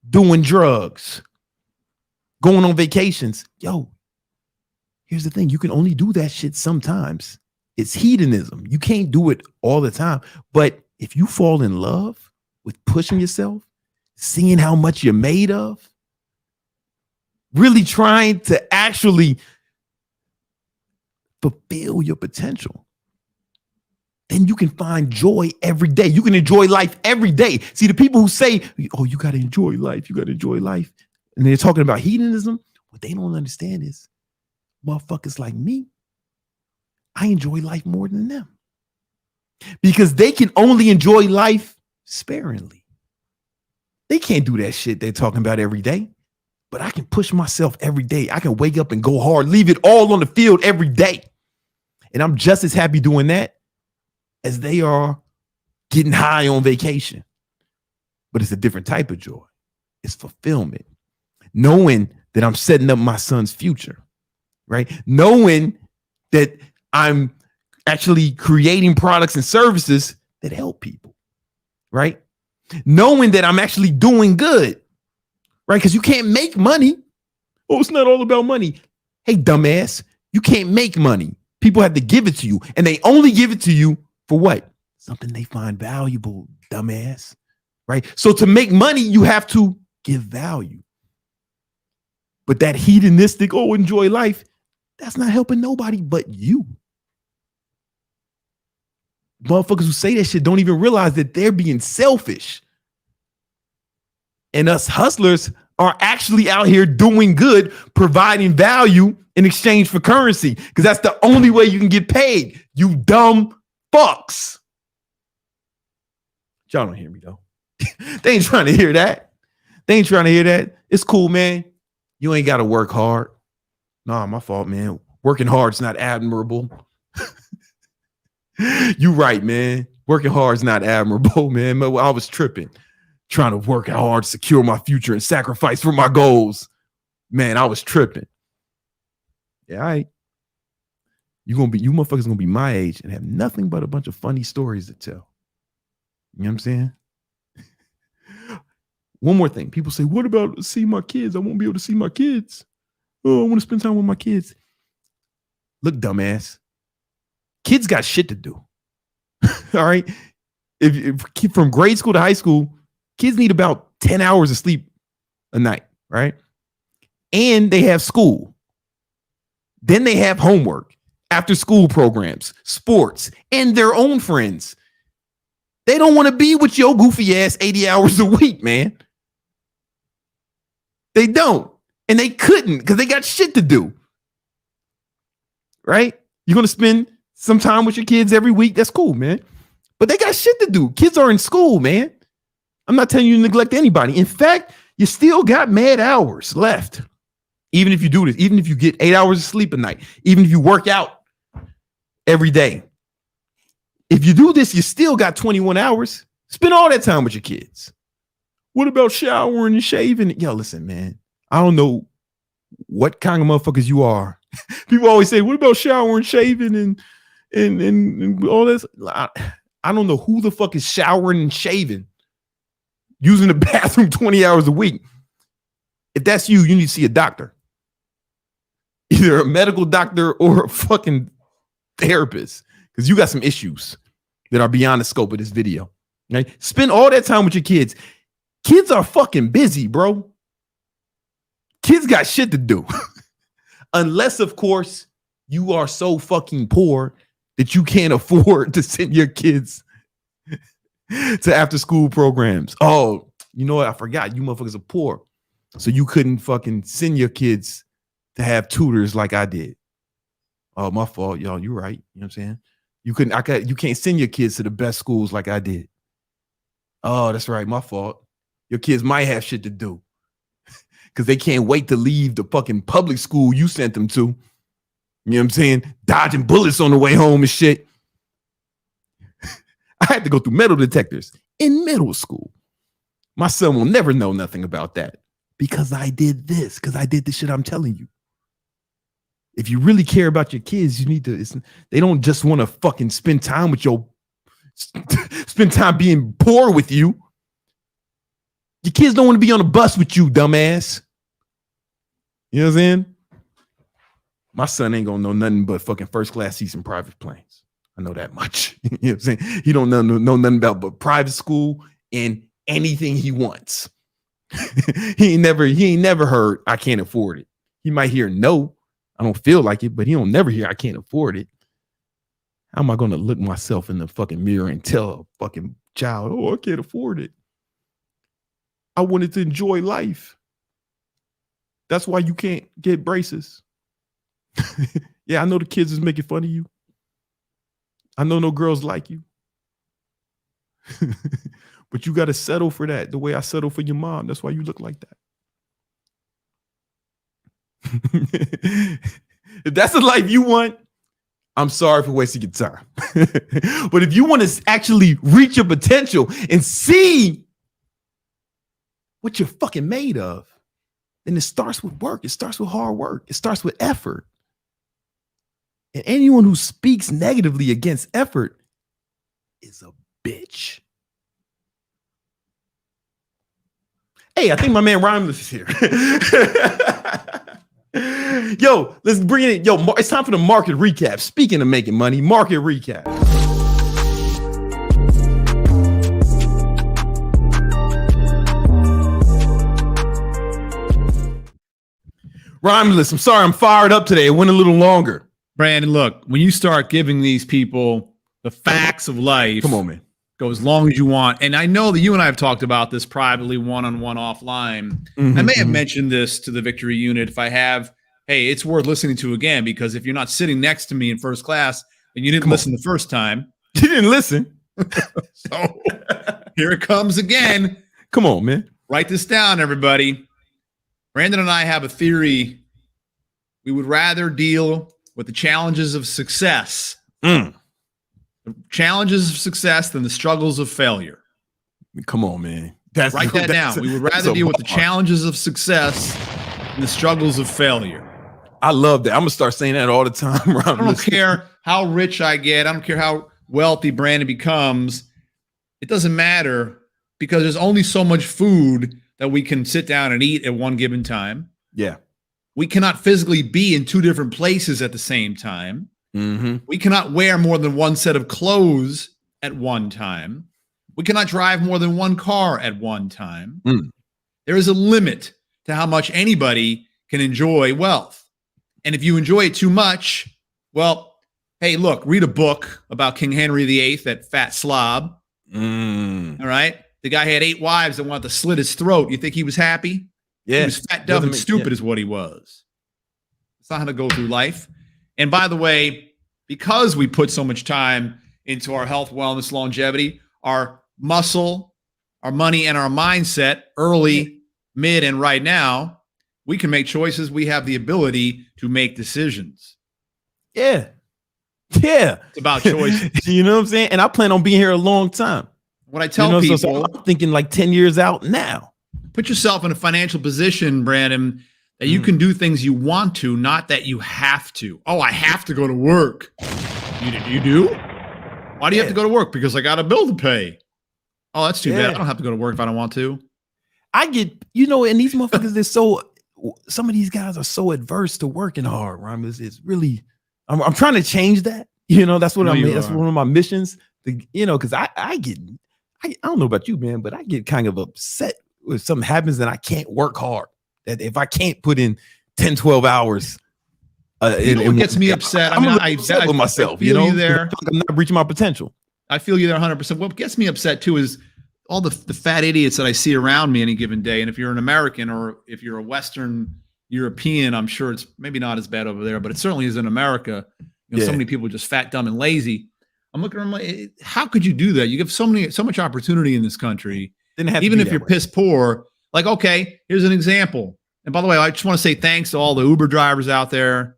doing drugs, going on vacations. Yo, here's the thing. You can only do that shit sometimes. It's hedonism. You can't do it all the time. But if you fall in love with pushing yourself, seeing how much you're made of, really trying to actually fulfill your potential, then you can find joy every day. You can enjoy life every day. See, the people who say, oh, you got to enjoy life. You got to enjoy life. And they're talking about hedonism. What they don't understand is motherfuckers like me, I enjoy life more than them because they can only enjoy life sparingly. They can't do that shit they're talking about every day, but I can push myself every day. I can wake up and go hard, leave it all on the field every day. And I'm just as happy doing that as they are getting high on vacation. But it's a different type of joy. It's fulfillment. Knowing that I'm setting up my son's future, right? Knowing that I'm actually creating products and services that help people, right? Knowing that I'm actually doing good, right? Because you can't make money. Oh, it's not all about money. Hey, dumbass, you can't make money. People have to give it to you, and they only give it to you for what? Something they find valuable, dumbass, right? So to make money, you have to give value. But that hedonistic, oh, enjoy life, that's not helping nobody but you. Motherfuckers who say that shit don't even realize that they're being selfish. And us hustlers are actually out here doing good, providing value in exchange for currency, because that's the only way you can get paid, you dumb fucks. Y'all don't hear me, though. They ain't trying to hear that. They ain't trying to hear that. It's cool, man. You ain't got to work hard. Nah, my fault, man. Working hard's not admirable. You right, man. Working hard's not admirable, man. I was tripping, trying to work hard, secure my future, and sacrifice for my goals. Man, I was tripping. Yeah, all right. You motherfuckers gonna be my age and have nothing but a bunch of funny stories to tell. You know what I'm saying? One more thing. People say, what about see my kids? I won't be able to see my kids. Oh, I want to spend time with my kids. Look, dumbass. Kids got shit to do. All right. If from grade school to high school, kids need about 10 hours of sleep a night, right? And they have school. Then they have homework, after school programs, sports, and their own friends. They don't want to be with your goofy ass 80 hours a week, man. They don't. And they couldn't because they got shit to do. Right? You're going to spend some time with your kids every week. That's cool, man. But they got shit to do. Kids are in school, man. I'm not telling you to neglect anybody. In fact, you still got mad hours left. Even if you do this, even if you get 8 hours of sleep a night, even if you work out every day. If you do this, you still got 21 hours. Spend all that time with your kids. What about showering and shaving? Yo, listen, man. I don't know what kind of motherfuckers you are. People always say, what about showering, shaving, and all this? I don't know who the fuck is showering and shaving, using the bathroom 20 hours a week. If that's you, you need to see a doctor. Either a medical doctor or a fucking therapist, because you got some issues that are beyond the scope of this video. Right? Spend all that time with your kids. Kids are fucking busy, bro. Kids got shit to do. Unless, of course, you are so fucking poor that you can't afford to send your kids to after school programs. Oh, you know what? I forgot. You motherfuckers are poor. So you couldn't fucking send your kids to have tutors like I did. Oh, my fault, y'all. You're right. You know what I'm saying? You can't send your kids to the best schools like I did. Oh, that's right. My fault. Your kids might have shit to do because they can't wait to leave the fucking public school you sent them to. You know what I'm saying? Dodging bullets on the way home and shit. I had to go through metal detectors in middle school. My son will never know nothing about that because I did this, because I did the shit I'm telling you. If you really care about your kids, you need to, they don't just want to fucking spend time being poor with you. Your kids don't want to be on a bus with you, dumbass. You know what I'm saying? My son ain't gonna know nothing but fucking first class seats in private planes. I know that much. You know what I'm saying? He don't know nothing about but private school and anything he wants. He ain't never heard I can't afford it. He might hear no, I don't feel like it, but he don't never hear I can't afford it. How am I gonna look myself in the fucking mirror and tell a fucking child, oh, I can't afford it? I wanted to enjoy life. That's why you can't get braces. Yeah, I know the kids is making fun of you. I know no girls like you. But you got to settle for that the way I settle for your mom. That's why you look like that. If that's the life you want, I'm sorry for wasting your time. But if you want to actually reach your potential and see what you're fucking made of, then it starts with work. It starts with hard work. It starts with effort. And anyone who speaks negatively against effort is a bitch. Hey, I think my man Rhymeless is here. Yo, let's bring it in. Yo, it's time for the market recap. Speaking of making money, market recap. Rhymeless, I'm sorry, I'm fired up today. It went a little longer. Brandon, look, when you start giving these people the facts of life, come on, man. Go as long as you want. And I know that you and I have talked about this privately, one-on-one offline. I may have mentioned this to the Victory Unit. If I have, hey, it's worth listening to again, because if you're not sitting next to me in first class and you didn't listen the first time. You didn't listen. So here it comes again. Come on, man. Write this down, everybody. Brandon and I have a theory. We would rather deal with the challenges of success. The challenges of success than the struggles of failure. Come on, man. Write that down. We would rather deal with the challenges of success than the struggles of failure. I love that. I'm going to start saying that all the time. I don't care how rich I get. I don't care how wealthy Brandon becomes. It doesn't matter, because there's only so much food that we can sit down and eat at one given time. Yeah. We cannot physically be in two different places at the same time. We cannot wear more than one set of clothes at one time. We cannot drive more than one car at one time. There is a limit to how much anybody can enjoy wealth. And if you enjoy it too much, well, hey, look, read a book about King Henry VIII, that fat slob. All right. The guy had 8 wives that wanted to slit his throat. You think he was happy? Yeah. He was fat, dumb, and stupid is what he was. It's not how to go through life. And by the way, because we put so much time into our health, wellness, longevity, our muscle, our money, and our mindset early, mid, and right now, we can make choices. We have the ability to make decisions. Yeah. Yeah. It's about choices. You know what I'm saying? And I plan on being here a long time. When I tell people, so I'm thinking like 10 years out now. Put yourself in a financial position, Brandon, that you can do things you want to, not that you have to. Oh, I have to go to work. You do? Why do you have to go to work? Because I got a bill to pay. Oh, that's too bad. I don't have to go to work if I don't want to. I get, and these motherfuckers, some of these guys are so adverse to working hard, Rhyme. It's really, I'm trying to change that. That's what that's one of my missions. Because I don't know about you, man, but I get kind of upset if something happens and I can't work hard. That if I can't put in 10, 12 hours. What gets me upset? I'm upset with myself. I feel you there. I'm not reaching my potential. I feel you there 100%. What gets me upset too is all the fat idiots that I see around me any given day. And if you're an American or if you're a Western European, I'm sure it's maybe not as bad over there, but it certainly is in America. So many people are just fat, dumb, and lazy. I'm looking around like, how could you do that? You give so much opportunity in this country. Even if you're piss poor, like, okay, here's an example. And by the way, I just want to say thanks to all the Uber drivers out there.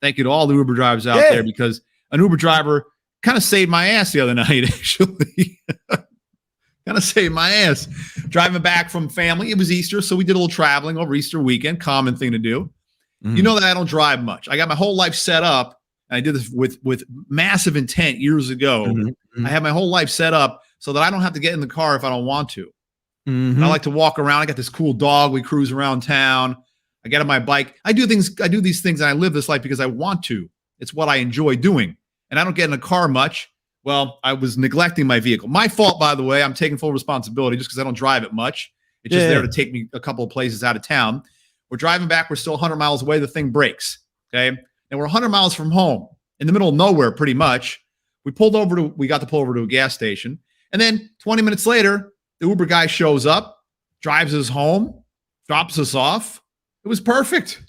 Thank you to all the Uber drivers out there, because an Uber driver kind of saved my ass the other night, actually. Kind of saved my ass. Driving back from family. It was Easter, so we did a little traveling over Easter weekend. Common thing to do. You know that I don't drive much. I got my whole life set up. And I did this with massive intent years ago. I have my whole life set up so that I don't have to get in the car if I don't want to. I like to walk around. I got this cool dog. We cruise around town. I get on my bike. I do these things, and I live this life because I want to. It's what I enjoy doing. And I don't get in a car much. Well, I was neglecting my vehicle. My fault, by the way. I'm taking full responsibility just because I don't drive it much. It's just there to take me a couple of places out of town. We're driving back. We're still 100 miles away. The thing breaks. Okay. And we're 100 miles from home in the middle of nowhere, pretty much. We got to pull over to a gas station. And then 20 minutes later, the Uber guy shows up, drives us home, drops us off. It was perfect.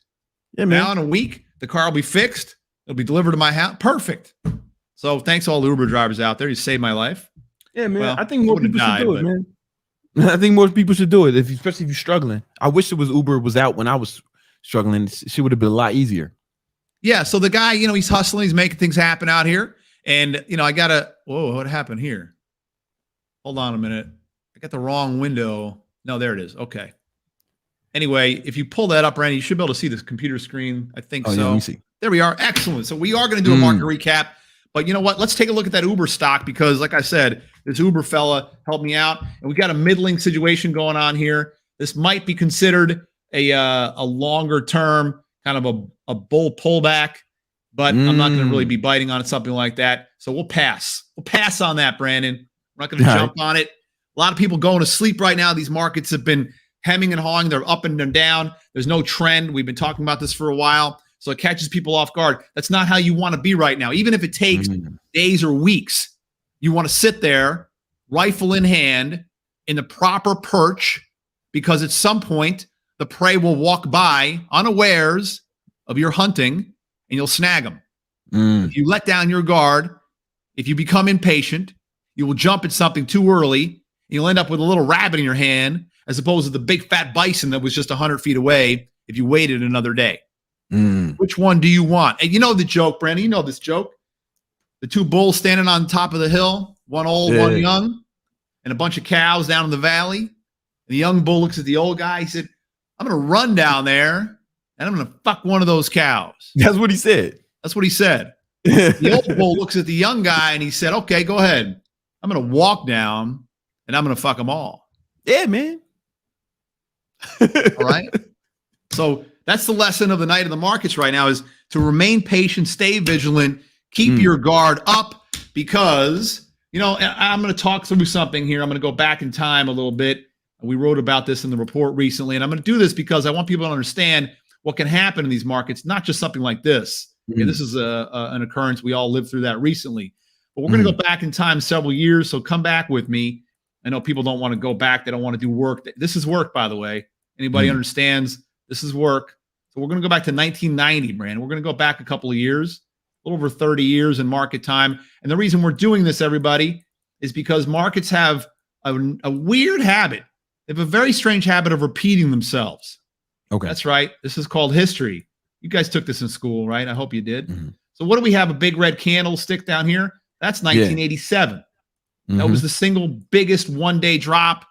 Yeah, man. Now in a week, the car will be fixed. It'll be delivered to my house. Perfect. So thanks to all the Uber drivers out there. You saved my life. Yeah, man. Well, I think more wouldn't people have should do died, it, man. I think more people should do it, especially if you're struggling. I wish it was Uber was out when I was struggling. Shit would have been a lot easier. Yeah. So the guy, he's hustling. He's making things happen out here. And, whoa, what happened here? Hold on a minute. I got the wrong window. No, there it is. Okay. Anyway, if you pull that up, Randy, you should be able to see this computer screen. I think so. Yeah, let me see. There we are. Excellent. So we are going to do a market recap. But you know what? Let's take a look at that Uber stock because, like I said, this Uber fella helped me out. And we got a middling situation going on here. This might be considered a longer term kind of a bull pullback, but I'm not going to really be biting on it, something like that. So we'll pass. We'll pass on that, Brandon. We're not going to jump on it. A lot of people going to sleep right now. These markets have been hemming and hawing. They're up and they're down. There's no trend. We've been talking about this for a while. So it catches people off guard. That's not how you want to be right now. Even if it takes days or weeks, you want to sit there, rifle in hand, in the proper perch, because at some point, the prey will walk by unawares of your hunting and you'll snag them. If you let down your guard, if you become impatient, you will jump at something too early. And you'll end up with a little rabbit in your hand as opposed to the big fat bison that was just 100 feet away if you waited another day. Which one do you want? And you know the joke, Brandon. You know this joke. The two bulls standing on top of the hill, one old, one young, and a bunch of cows down in the valley. And the young bull looks at the old guy. He said, I'm going to run down there and I'm going to fuck one of those cows. That's what he said. That's what he said. The old bull looks at the young guy and he said, okay, go ahead. I'm going to walk down and I'm going to fuck them all. Yeah, man. All right. So that's the lesson of the night of the markets right now is to remain patient, stay vigilant, keep your guard up because, I'm going to talk through something here. I'm going to go back in time a little bit. We wrote about this in the report recently, and I'm going to do this because I want people to understand what can happen in these markets, not just something like this. Okay, this is an occurrence. We all lived through that recently. But we're going to go back in time several years, so come back with me. I know people don't want to go back. They don't want to do work. This is work, by the way. Anybody understands this is work. So we're going to go back to 1990, Brandon. We're going to go back a couple of years, a little over 30 years in market time. And the reason we're doing this, everybody, is because markets have a weird habit. They have a very strange habit of repeating themselves. Okay. That's right. This is called history. You guys took this in school, right? I hope you did. So what do we have? A big red candlestick down here? That's 1987. That was the single biggest one-day drop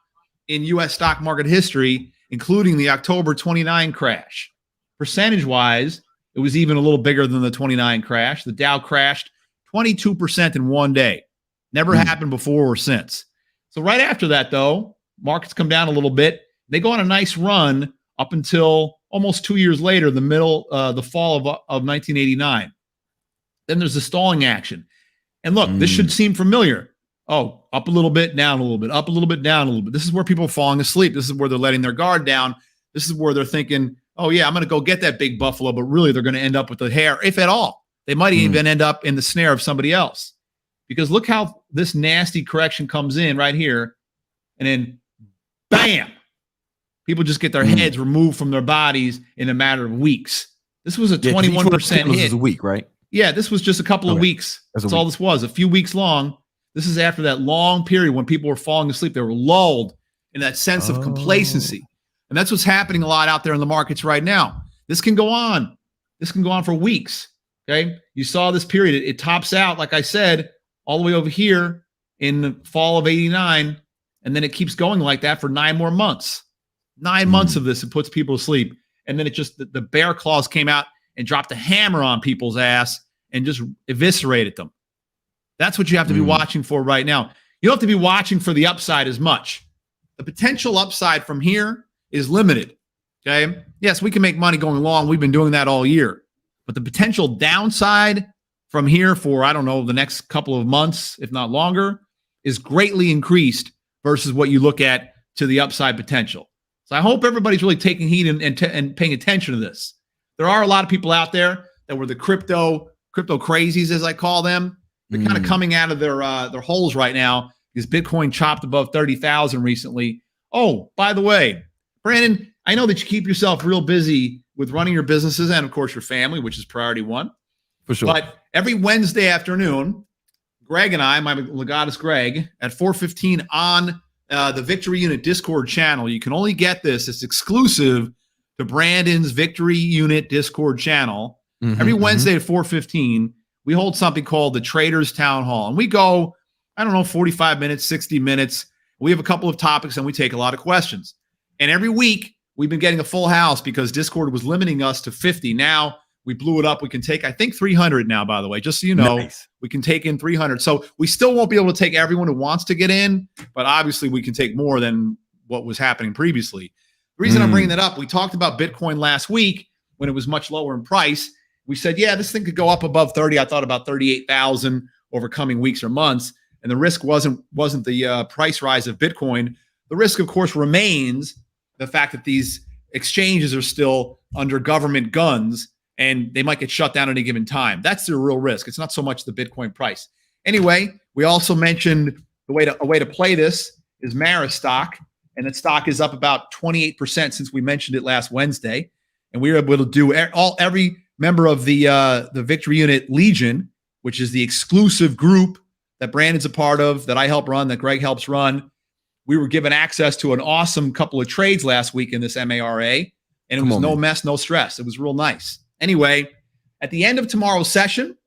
in U.S. stock market history, including the October 29 crash. Percentage-wise, it was even a little bigger than the 29 crash. The Dow crashed 22% in one day. Never happened before or since. So right after that, though, markets come down a little bit. They go on a nice run up until almost 2 years later, the fall of 1989. Then there's the stalling action. And look, this should seem familiar. Oh, up a little bit, down a little bit, up a little bit, down a little bit. This is where people are falling asleep. This is where they're letting their guard down. This is where they're thinking, oh, yeah, I'm going to go get that big buffalo, but really they're going to end up with the hair, if at all. They might even end up in the snare of somebody else. Because look how this nasty correction comes in right here, and then bam, people just get their heads removed from their bodies in a matter of weeks. This was a 21% hit. This is a week, right? Yeah, this was just a couple of weeks. That's all this was, a few weeks long. This is after that long period when people were falling asleep. They were lulled in that sense of complacency. And that's what's happening a lot out there in the markets right now. This can go on. This can go on for weeks. Okay. You saw this period. It tops out, like I said, all the way over here in the fall of 89. And then it keeps going like that for 9 more months. 9 months of this, it puts people to sleep. And then it just, the bear claws came out and dropped a hammer on people's ass and just eviscerated them. That's what you have to be watching for right now. You don't have to be watching for the upside as much. The potential upside from here is limited. Okay. Yes, we can make money going long. We've been doing that all year. But the potential downside from here for, I don't know, the next couple of months, if not longer, is greatly increased versus what you look at to the upside potential. So I hope everybody's really taking heed and paying attention to this. There are a lot of people out there that were the crypto crazies, as I call them. They're kind of coming out of their holes right now because Bitcoin chopped above 30,000 recently. Oh, by the way, Brandon, I know that you keep yourself real busy with running your businesses and, of course, your family, which is priority one. For sure. But every Wednesday afternoon, Greg and I, my Legatus Greg, at 4:15 on the Victory Unit Discord channel. You can only get this. It's exclusive to Brandon's Victory Unit Discord channel. Every Wednesday at 4:15, we hold something called the Traders Town Hall. And we go, 45 minutes, 60 minutes. We have a couple of topics and we take a lot of questions. And every week, we've been getting a full house because Discord was limiting us to 50. Now, we blew it up. We can take, I think, 300 now, by the way, just so you know. Nice. We can take in 300. So we still won't be able to take everyone who wants to get in, but obviously we can take more than what was happening previously. The reason I'm bringing that up, we talked about Bitcoin last week when it was much lower in price. We said, yeah, this thing could go up above 30. I thought about 38,000 over coming weeks or months. And the risk wasn't the price rise of Bitcoin. The risk, of course, remains the fact that these exchanges are still under government guns and they might get shut down at any given time. That's the real risk. It's not so much the Bitcoin price. Anyway, we also mentioned a way to play this is Mara stock, and that stock is up about 28% since we mentioned it last Wednesday. And we were able to do every member of the Victory Unit Legion, which is the exclusive group that Brandon's a part of, that I help run, that Greg helps run. We were given access to an awesome couple of trades last week in this MARA, and it was no mess, no stress. It was real nice. Anyway, at the end of tomorrow's session,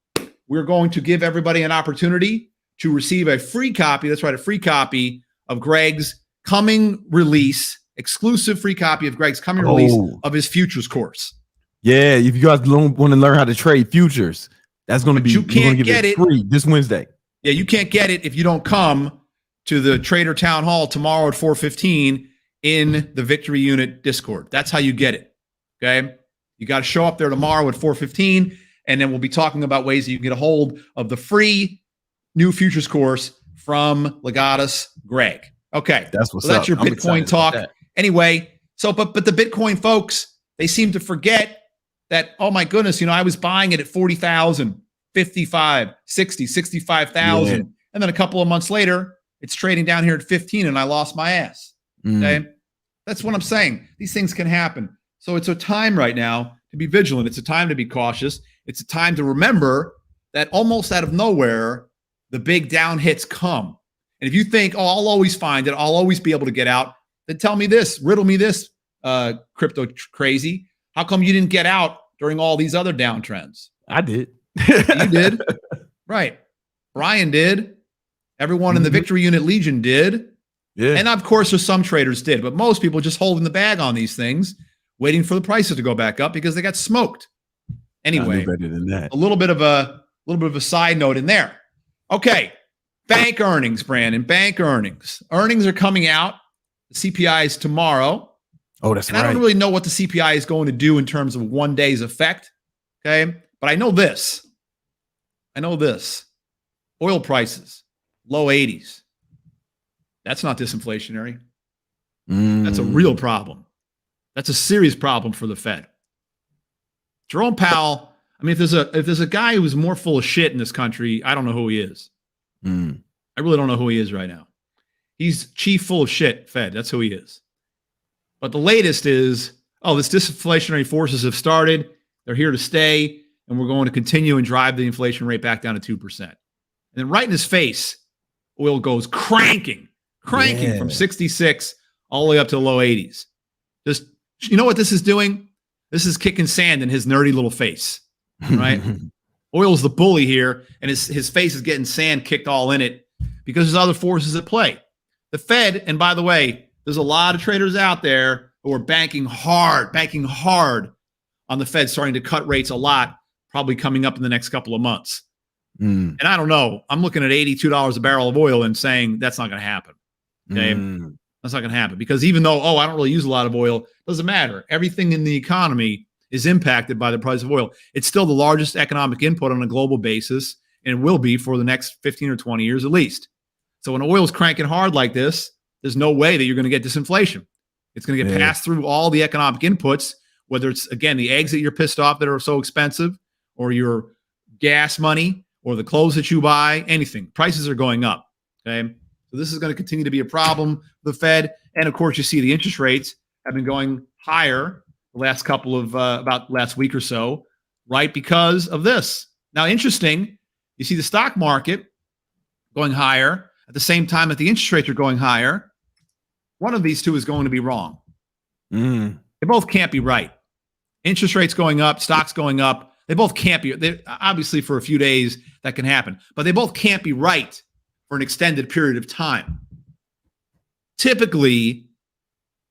we're going to give everybody an opportunity to receive a free copy. That's right, a free copy of Greg's coming release, exclusive free copy of Greg's coming release of his futures course. Yeah, if you guys want to learn how to trade futures, that's going to be, you can't get it free this Wednesday. Yeah, you can't get it if you don't come to the Trader Town Hall tomorrow at 4:15 in the Victory Unit Discord. That's how you get it. Okay. You got to show up there tomorrow at 4:15, and then we'll be talking about ways that you can get a hold of the free new futures course from Legatus Greg. Okay. That's what's so that's up. your Bitcoin talk. Anyway, so but the Bitcoin folks, they seem to forget that, oh my goodness, I was buying it at 40,000, 55, 60, 65,000. Yeah. And then a couple of months later, it's trading down here at 15 and I lost my ass. Okay. That's what I'm saying. These things can happen. So it's a time right now to be vigilant. It's a time to be cautious. It's a time to remember that almost out of nowhere, the big down hits come. And if you think, oh, I'll always find it, I'll always be able to get out, then tell me this, riddle me this, crypto crazy. How come you didn't get out during all these other downtrends? I did. You did. Right. Brian did. Everyone in the Victory Unit Legion did. Yeah. And of course, there's some traders did, but most people just holding the bag on these things, waiting for the prices to go back up because they got smoked. Anyway, better than that. A little bit of a side note in there. Okay. Bank earnings, Brandon. Bank earnings. Earnings are coming out. The CPI is tomorrow. Oh, that's right. I don't really know what the CPI is going to do in terms of one day's effect. Okay. But I know this. Oil prices, low 80s. That's not disinflationary. That's a real problem. That's a serious problem for the Fed. Jerome Powell, I mean, if there's a guy who's more full of shit in this country, I don't know who he is. I really don't know who he is right now. He's chief full of shit Fed. That's who he is. But the latest is, this disinflationary forces have started. They're here to stay, and we're going to continue and drive the inflation rate back down to 2%. And then right in his face, oil goes cranking from 66 all the way up to the low 80s. Just, you know what this is doing? This is kicking sand in his nerdy little face, right? Oil's the bully here, and his face is getting sand kicked all in it because there's other forces at play. The Fed, and by the way, there's a lot of traders out there who are banking hard on the Fed starting to cut rates a lot, probably coming up in the next couple of months. And I don't know. I'm looking at $82 a barrel of oil and saying that's not going to happen. Okay. That's not going to happen because even though, I don't really use a lot of oil, doesn't matter. Everything in the economy is impacted by the price of oil. It's still the largest economic input on a global basis, and it will be for the next 15 or 20 years at least. So when oil's cranking hard like this, there's no way that you're going to get disinflation. It's going to get passed through all the economic inputs, whether it's, again, the eggs that you're pissed off that are so expensive, or your gas money, or the clothes that you buy, anything. Prices are going up, okay? So this is going to continue to be a problem for the Fed. And, of course, you see the interest rates have been going higher the last couple of, about last week or so, right, because of this. Now, interesting, you see the stock market going higher at the same time that the interest rates are going higher, one of these two is going to be wrong. They both can't be right. Interest rates going up, stocks going up. They both can't be. Obviously, for a few days, that can happen. But they both can't be right for an extended period of time. Typically,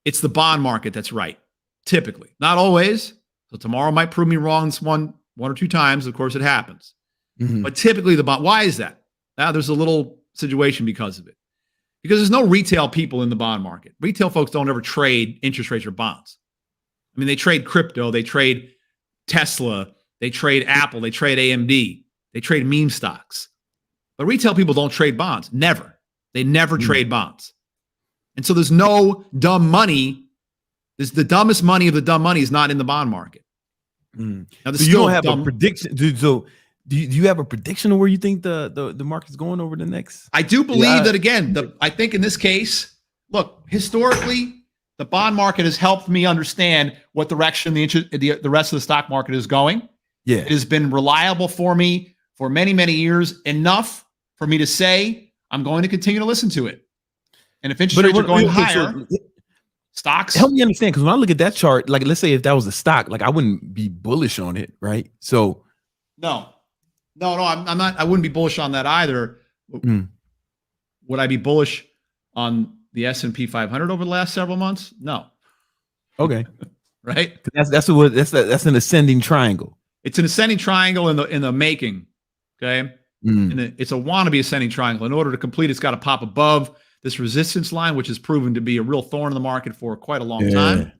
it's the bond market that's right. Typically. Not always. So tomorrow might prove me wrong one or two times. Of course, it happens. But typically, the bond. Why is that? Now, there's a little situation because of it. Because there's no retail people in the bond market. Retail folks don't ever trade interest rates or bonds. I mean, they trade crypto, they trade Tesla, they trade Apple, they trade AMD, they trade meme stocks. But retail people don't trade bonds. Never. They never trade bonds. And so there's no dumb money. There's the dumbest money of the dumb money is not in the bond market. Now, so you don't have a prediction. Dude, so do you have a prediction of where you think the market's going over the next? I do believe that, again, I think in this case, look, historically, the bond market has helped me understand what direction the rest of the stock market is going. Yeah. It has been reliable for me for many, many years, enough for me to say I'm going to continue to listen to it. And if interest rates are going higher, stocks. Help me understand, because when I look at that chart, like let's say if that was a stock, like I wouldn't be bullish on it, right? So no, I'm not. I wouldn't be bullish on that either. Would I be bullish on the S&P 500 over the last several months? No. Okay. Right. That's an ascending triangle. It's an ascending triangle in the making. Okay. And it's a wannabe ascending triangle. In order to complete, it's got to pop above this resistance line, which has proven to be a real thorn in the market for quite a long time.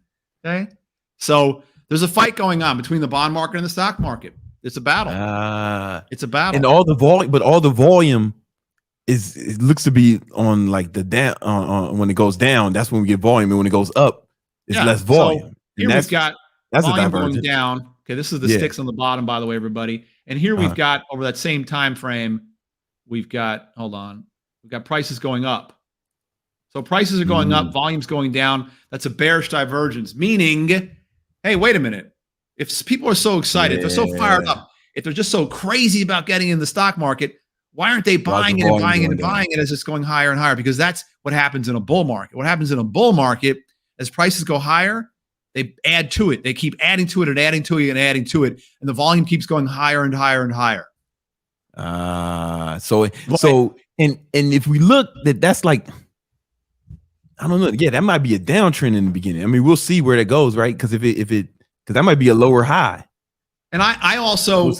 Okay. So there's a fight going on between the bond market and the stock market. It's a battle. It's a battle. And all the volume, it looks to be on like the down when it goes down. That's when we get volume, and when it goes up, it's less volume. So here we've got volume going down. Okay, this is the sticks on the bottom, by the way, everybody. And here we've got over that same time frame, we've got prices going up. So prices are going up, volume's going down. That's a bearish divergence, meaning, hey, wait a minute. If people are so excited, they're so fired up, if they're just so crazy about getting in the stock market, why aren't they buying it and buying it and buying it as it's going higher and higher? Because that's what happens in a bull market. What happens in a bull market, as prices go higher, they add to it. They keep adding to it and adding to it and adding to it. And the volume keeps going higher and higher and higher. So if we look, that's like, I don't know. Yeah, that might be a downtrend in the beginning. I mean, we'll see where that goes, right? Because because that might be a lower high. And I also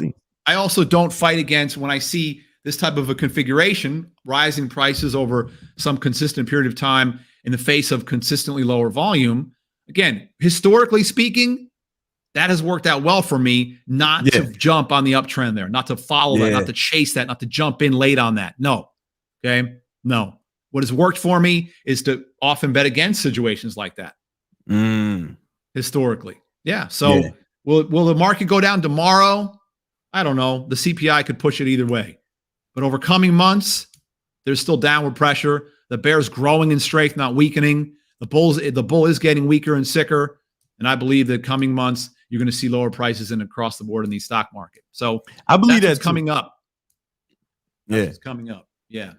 don't fight against when I see this type of a configuration, rising prices over some consistent period of time in the face of consistently lower volume. Again, historically speaking, that has worked out well for me not to jump on the uptrend there, not to follow that, not to chase that, not to jump in late on that. No. Okay. No. What has worked for me is to often bet against situations like that. Historically. Yeah. So will the market go down tomorrow? I don't know. The CPI could push it either way. But over coming months, there's still downward pressure. The bear's growing in strength, not weakening. The bull is getting weaker and sicker. And I believe that coming months, you're going to see lower prices across the board in the stock market. So I believe that's coming up. Yeah. It's coming up. Yeah.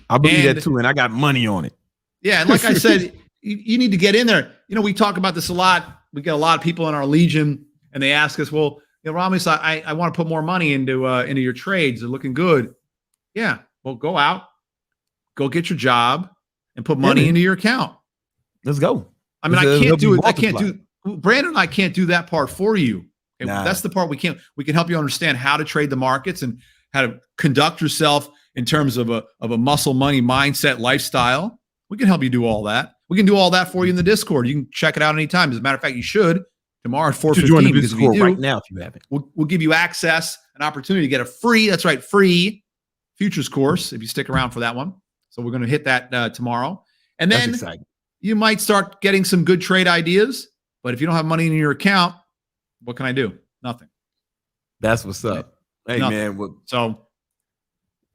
I believe that too. And I got money on it. Yeah. And like I said, you need to get in there. You know, we talk about this a lot. We get a lot of people in our Legion and they ask us, well, you know, Rami, I want to put more money into your trades. They're looking good. Yeah. Well, go out, go get your job and put money into your account. Let's go. I mean, I can't do it. Brandon and I can't do that part for you. Okay? Nah. That's the part we can't. We can help you understand how to trade the markets and how to conduct yourself in terms of a muscle money mindset lifestyle. We can help you do all that. We can do all that for you in the Discord. You can check it out anytime. As a matter of fact, you should tomorrow at 4:15. Join the Discord right now if you haven't. We'll give you access, an opportunity to get a free. That's right, free futures course if you stick around for that one. So we're going to hit that tomorrow, and then you might start getting some good trade ideas. But if you don't have money in your account, what can I do? Nothing. That's what's up. Hey, nothing. man. All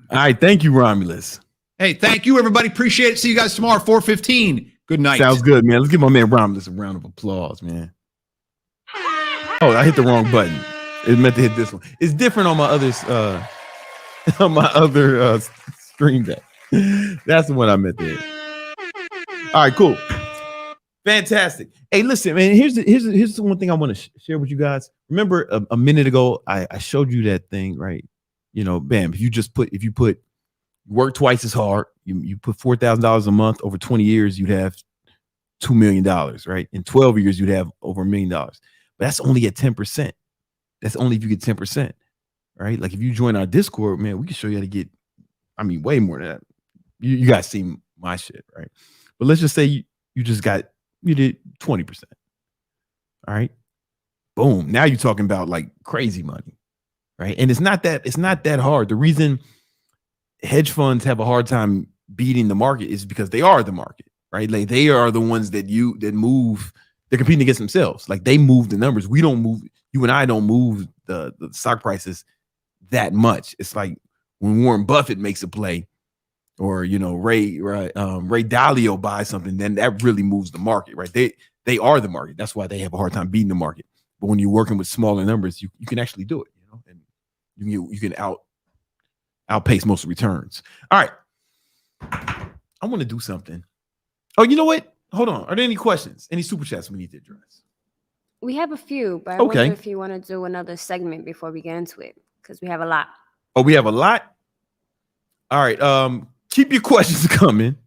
right. Thank you, Romulus. Hey, thank you, everybody. Appreciate it. See you guys tomorrow, 4:15. Good night. Sounds good, man. Let's give my man Romulus a round of applause, man. Oh, I hit the wrong button. It meant to hit this one. It's different on my others. On my other Stream Deck. That's the one I meant there. All right, cool. Fantastic. Hey, listen, man. Here's the one thing I want to share with you guys. Remember a minute ago, I showed you that thing, right? You know, bam. If you work twice as hard, you put $4,000 a month over 20 years, you'd have $2 million, right? In 12 years, you'd have over $1 million. But that's only at 10%. That's only if you get 10%, right? Like if you join our Discord, man, we can show you how to get, I mean, way more than that. You guys see my shit, right? But let's just say you did 20%. All right. Boom. Now you're talking about like crazy money, right? And it's not that hard. The reason hedge funds have a hard time beating the market is because they are the market, right? Like they are the ones that move. They're competing against themselves. Like they move the numbers. We don't move. You and I don't move the stock prices that much. It's like when Warren Buffett makes a play, or Ray Dalio buys something, then that really moves the market, right? They are the market. That's why they have a hard time beating the market. But when you're working with smaller numbers, you can actually do it, and you can outpace most returns. All right, I want to do something. Oh, you know what? Hold on. Are there any questions? Any super chats we need to address? We have a few, but I Okay. wonder if you want to do another segment before we get into it, because we have a lot. Oh, we have a lot? All right. Keep your questions coming.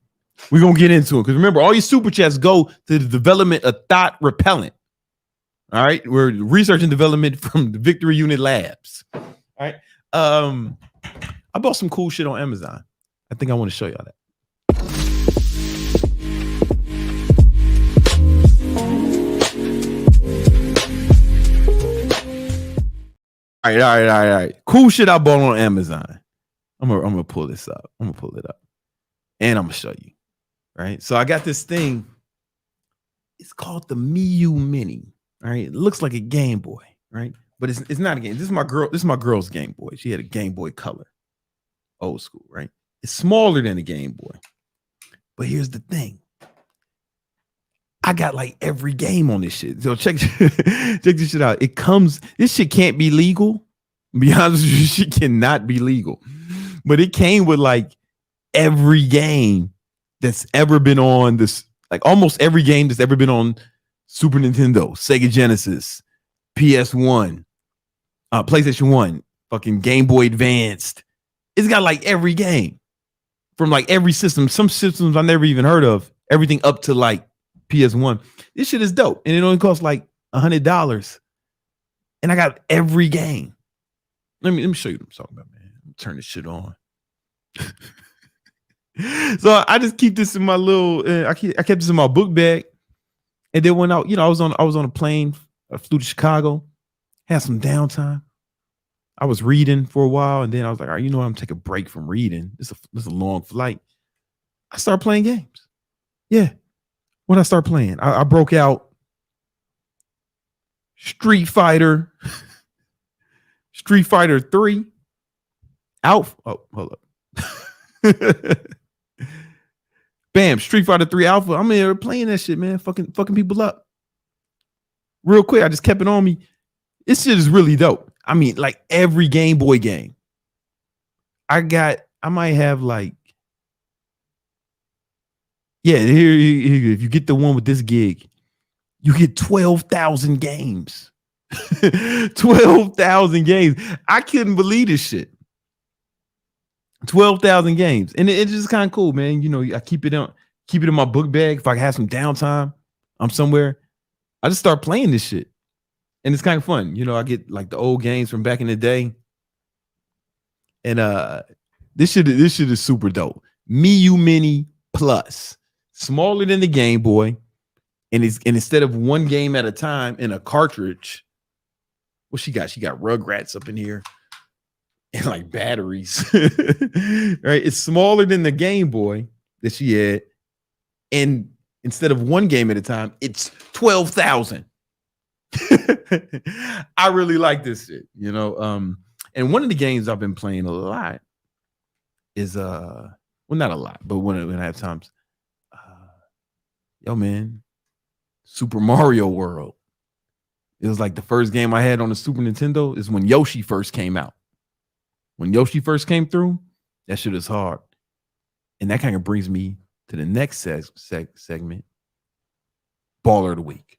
We're going to get into it. Because remember, all your super chats go to the development of Thought Repellent. All right. We're research and development from the Victory Unit Labs. All right. I bought some cool shit on Amazon. I think I want to show y'all that. All right. Cool shit I bought on Amazon. I'm gonna pull this up. I'm gonna pull it up, and I'm gonna show you. Right. So I got this thing. It's called the Miu Mini. All right. It looks like a Game Boy, right? But it's not a game. This is my girl's Game Boy. She had a Game Boy Color, old school, right? It's smaller than a Game Boy. But here's the thing. I got like every game on this shit. So check this shit out. This shit can't be legal. To be honest with you, shit cannot be legal. But it came with like every game that's ever been on this, like almost every game that's ever been on Super Nintendo, Sega Genesis, PS1, PlayStation 1, fucking Game Boy Advanced. It's got like every game from like every system. Some systems I never even heard of. Everything up to like PS1. This shit is dope, and it only costs like $100. And I got every game. Let me show you what I'm talking about, man. Turn this shit on. So I just keep this in my little. I kept this in my book bag, and then when I was on a plane. I flew to Chicago, had some downtime. I was reading for a while, and then I was like, all right, I'm gonna take a break from reading. This is a long flight. I started playing games. Yeah. When I start playing, I broke out Street Fighter 3 Alpha. Oh, hold up. Bam, Street Fighter 3 Alpha. I'm in here playing that shit, man. Fucking people up. Real quick, I just kept it on me. This shit is really dope. I mean, like every Game Boy game. I might have like, yeah, here, if you get the one with this gig, you get 12,000 games. 12,000 games. I couldn't believe this shit. 12,000 games. And it's just kind of cool, man. I keep it in my book bag. If I have some downtime, I'm somewhere, I just start playing this shit. And it's kind of fun. I get like the old games from back in the day. And this shit is super dope. Miu Mini Plus. Smaller than the Game Boy. And instead of one game at a time in a cartridge, what she got? She got Rugrats up in here. And like batteries. Right? It's smaller than the Game Boy that she had. And instead of one game at a time, it's 12,000. I really like this shit, and one of the games I've been playing a lot is well, not a lot, but when I have times, yo man, Super Mario World. It was like the first game I had on the Super Nintendo is when Yoshi first came out. When Yoshi first came through, that shit is hard. And that kind of brings me to the next segment, Baller of the Week.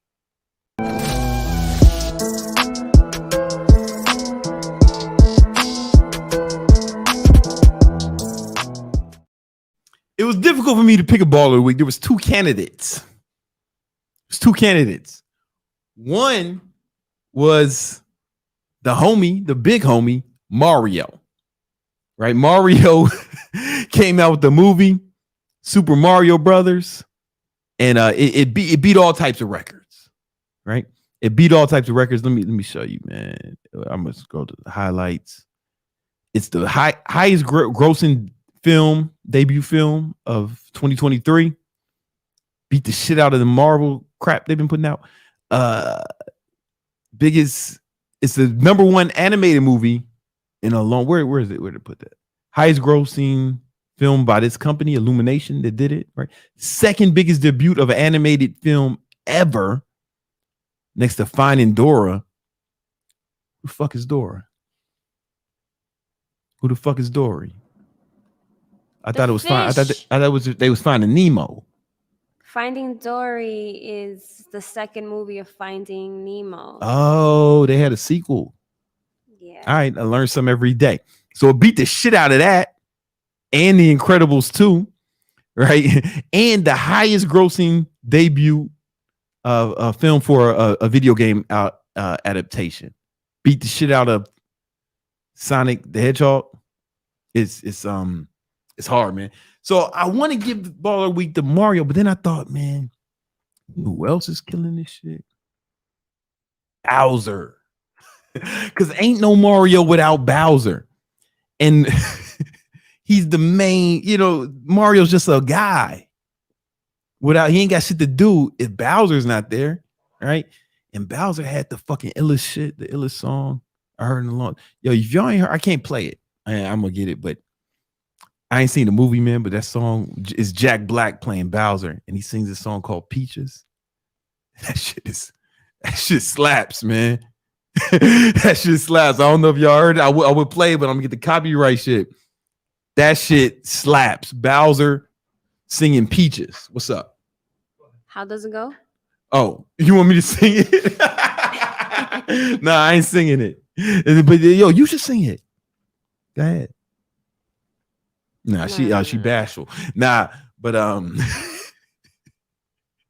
It was difficult for me to pick a Baller of the Week. There was two candidates. One was the big homie, Mario. Right? Mario came out with the movie Super Mario Brothers, and it beat all types of records. Right? It beat all types of records. Let me show you, man. I'm gonna go to the highlights. It's the highest grossing debut film of 2023. Beat the shit out of the Marvel crap they've been putting out. It's the number one animated movie in a long. Where is it? Where to put that? Highest grossing film by this company, Illumination, that did it. Right. Second biggest debut of an animated film ever, next to Finding Dora. Who the fuck is Dora? Who the fuck is Dory? I thought it was fine. I thought they was finding Nemo. Finding Dory is the second movie of Finding Nemo. Oh, they had a sequel. Yeah. All right, I learned something every day. So it beat the shit out of that, and The Incredibles 2, right? And the highest grossing debut of film for a video game adaptation. Beat the shit out of Sonic the Hedgehog. It's hard, man. So I want to give the Baller of the Week to Mario, but then I thought, man, who else is killing this shit? Bowser. Because ain't no Mario without Bowser. And he's the main, Mario's just a guy. He ain't got shit to do if Bowser's not there, right? And Bowser had the fucking illest shit, the illest song I heard in a long. Yo, if y'all ain't heard, I can't play it. I'm gonna get it, but I ain't seen the movie, man. But that song is Jack Black playing Bowser, and he sings a song called Peaches. That shit slaps, man. That shit slaps. I don't know if y'all heard it. I would play it, but I'm gonna get the copyright shit. That shit slaps. Bowser singing Peaches. What's up? How does it go? Oh, you want me to sing it? Nah, I ain't singing it. But yo, you should sing it. Go ahead. Nah, she bashful. Nah, but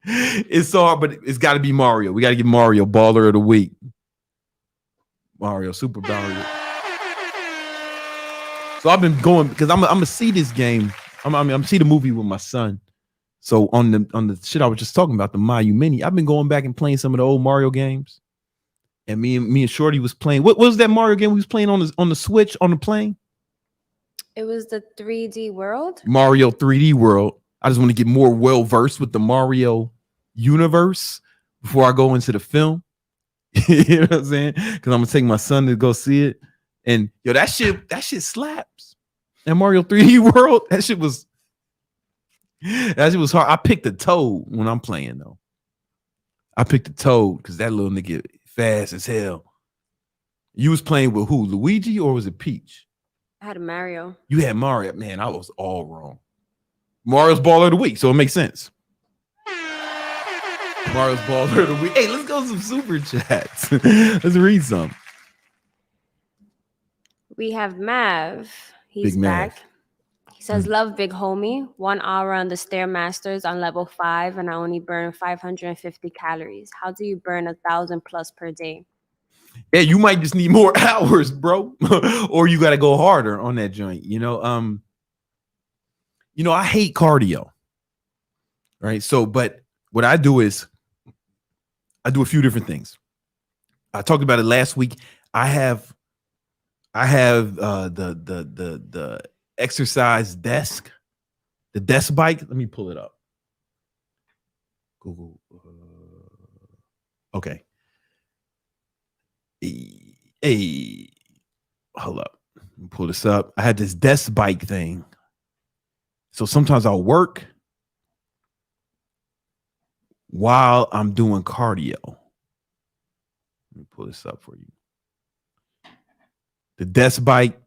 it's so hard, but it's got to be Mario. We got to give Mario Baller of the Week. Mario, Super Mario. So I've been going because I'm gonna see this game. I'm gonna see the movie with my son. So on the shit I was just talking about, the Mayu Mini, I've been going back and playing some of the old Mario games. And me and Shorty was playing. What was that Mario game we was playing on the Switch on the plane? It was the 3D World. Mario 3D World. I just want to get more well versed with the Mario universe before I go into the film. You know what I'm saying? Because I'm gonna take my son to go see it. And yo, that shit slaps. And Mario 3D World, that shit was hard. I picked the Toad when I'm playing though. I picked the Toad because that little nigga fast as hell. You was playing with who? Luigi or was it Peach? I had a Mario. You had Mario. Man, I was all wrong. Mario's Baller of the Week, so it makes sense. Mario's Baller of the Week. Hey, let's go to some super chats. Let's read some. We have Mav. He's Big Mav. back. He says, love big homie. 1 hour on the Stairmasters on level 5, and I only burn 550 calories. How do you burn 1,000+ per day? Yeah, you might just need more hours, bro. Or you got to go harder on that joint. I hate cardio. Right. So, but what I do is I do a few different things. I talked about it last week. I have the exercise desk, the desk bike. Let me pull it up. Google. Okay. Hey, hold up. Let me pull this up. I had this desk bike thing. So sometimes I'll work while I'm doing cardio. Let me pull this up for you. The desk bike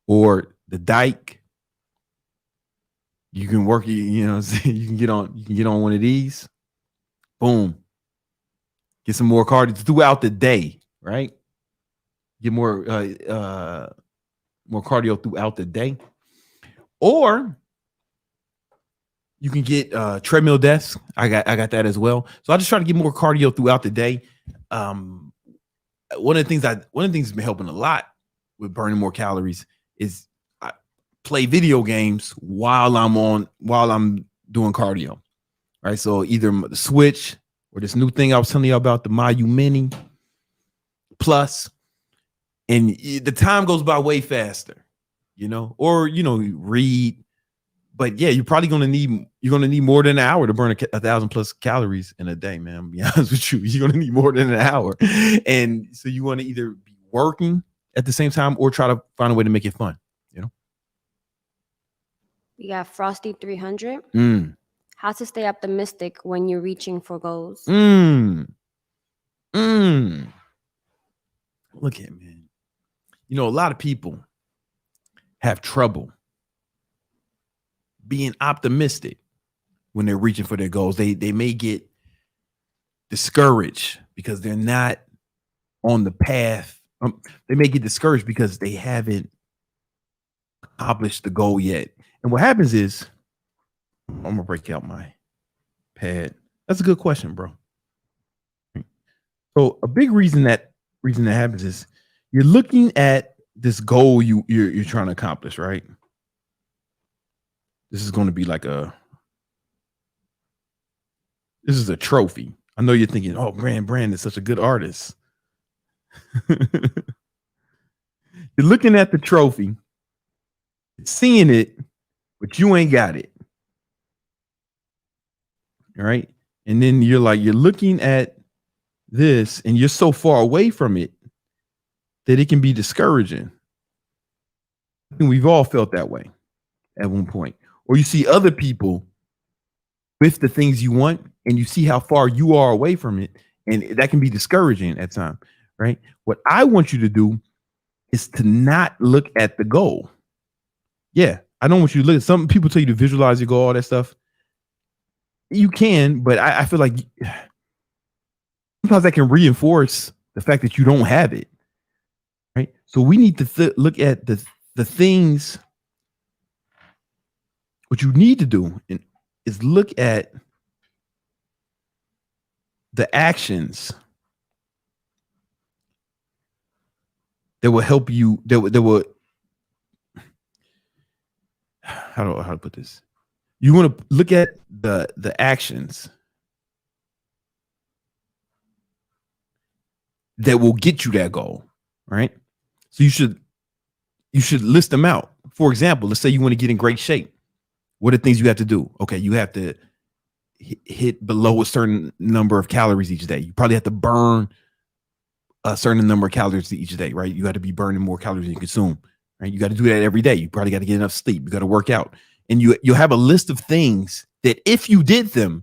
or the dike. You can work, you know, you can get on one of these. Boom. Get some more cardio throughout the day, right? Get more cardio throughout the day. Or you can get treadmill desks. I got that as well. So I just try to get more cardio throughout the day. One of the things that's been helping a lot with burning more calories is I play video games while I'm doing cardio. Right. So either the Switch or this new thing I was telling you about, the Mayu Mini Plus, and the time goes by way faster, you know, or, you know, read. But yeah, you're gonna need more than an hour to burn 1,000+ calories in a day, man. I'll be honest with you, you're gonna need more than an hour, and so you want to either be working at the same time or try to find a way to make it fun. You know. We got Frosty 300. How to stay optimistic when you're reaching for goals. Look at, man. You know, a lot of people have trouble being optimistic when they're reaching for their goals. They may get discouraged because they're not on the path. They may get discouraged because they haven't accomplished the goal yet. And what happens is, I'm gonna break out my pad. That's a good question, bro. So a big reason that happens is you're looking at this goal you're trying to accomplish, right? This is going to be like this is a trophy. I know you're thinking, oh, Brand is such a good artist. You're looking at the trophy, seeing it, but you ain't got it. All right. And then you're looking at this and you're so far away from it that it can be discouraging. And we've all felt that way at one point. Or you see other people with the things you want and you see how far you are away from it. And that can be discouraging at times, right? What I want you to do is to not look at the goal. Yeah, I don't want you to look at, some people tell you to visualize your goal, all that stuff. You can, but I feel like sometimes that can reinforce the fact that you don't have it, right? So we need to look at the things. What you need to do is look at the actions that will help you. That will. How to put this? You want to look at the actions that will get you that goal, right? So you should list them out. For example, let's say you want to get in great shape. What are the things you have to do? Okay, you have to hit below a certain number of calories each day. You probably have to burn a certain number of calories each day, right? You got to be burning more calories than you consume, right? You got to do that every day. You probably got to get enough sleep. You got to work out. And you'll have a list of things that if you did them,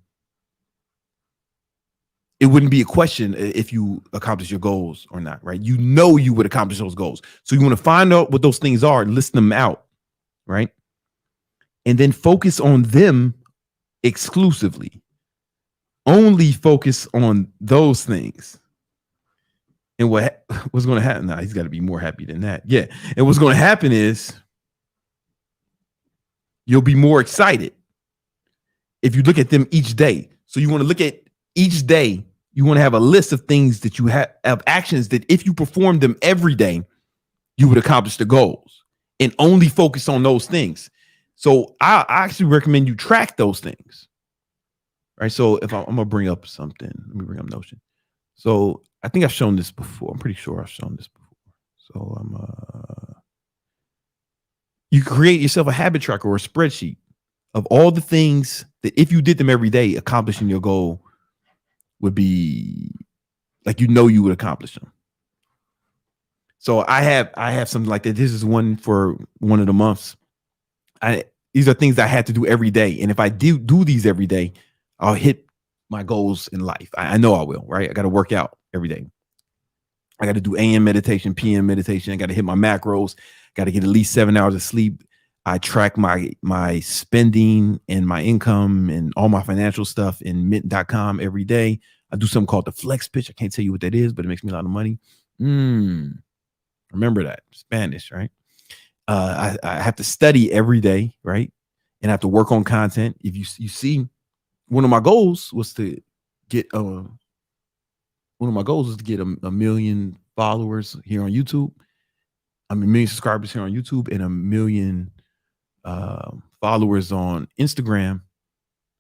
it wouldn't be a question if you accomplish your goals or not, right? You know you would accomplish those goals. So you want to find out what those things are, list them out, right? And then focus on them exclusively. Only focus on those things. And what's going to happen? Now, he's got to be more happy than that. Yeah. And what's going to happen is you'll be more excited if you look at them each day. So you want to look at each day. You want to have a list of things that you have actions that if you perform them every day, you would accomplish the goals, and only focus on those things. So I actually recommend you track those things. Right. So if I'm going to bring up something, let me bring up Notion. So I think I've shown this before. I'm pretty sure I've shown this before. So you create yourself a habit tracker or a spreadsheet of all the things that if you did them every day, accomplishing your goal would be like, you would accomplish them. So I have something like that. This is one for one of the months. These are things I had to do every day. And if I do these every day, I'll hit my goals in life. I know I will, right? I got to work out every day. I got to do AM meditation, PM meditation. I got to hit my macros. Got to get at least 7 hours of sleep. I track my spending and my income and all my financial stuff in mint.com every day. I do something called the flex pitch. I can't tell you what that is, but it makes me a lot of money. Remember that. Spanish, right? I have to study every day, right? And I have to work on content. If you see, one of my goals was to get a million followers here on YouTube. I mean, 1 million subscribers here on YouTube and 1 million followers on Instagram.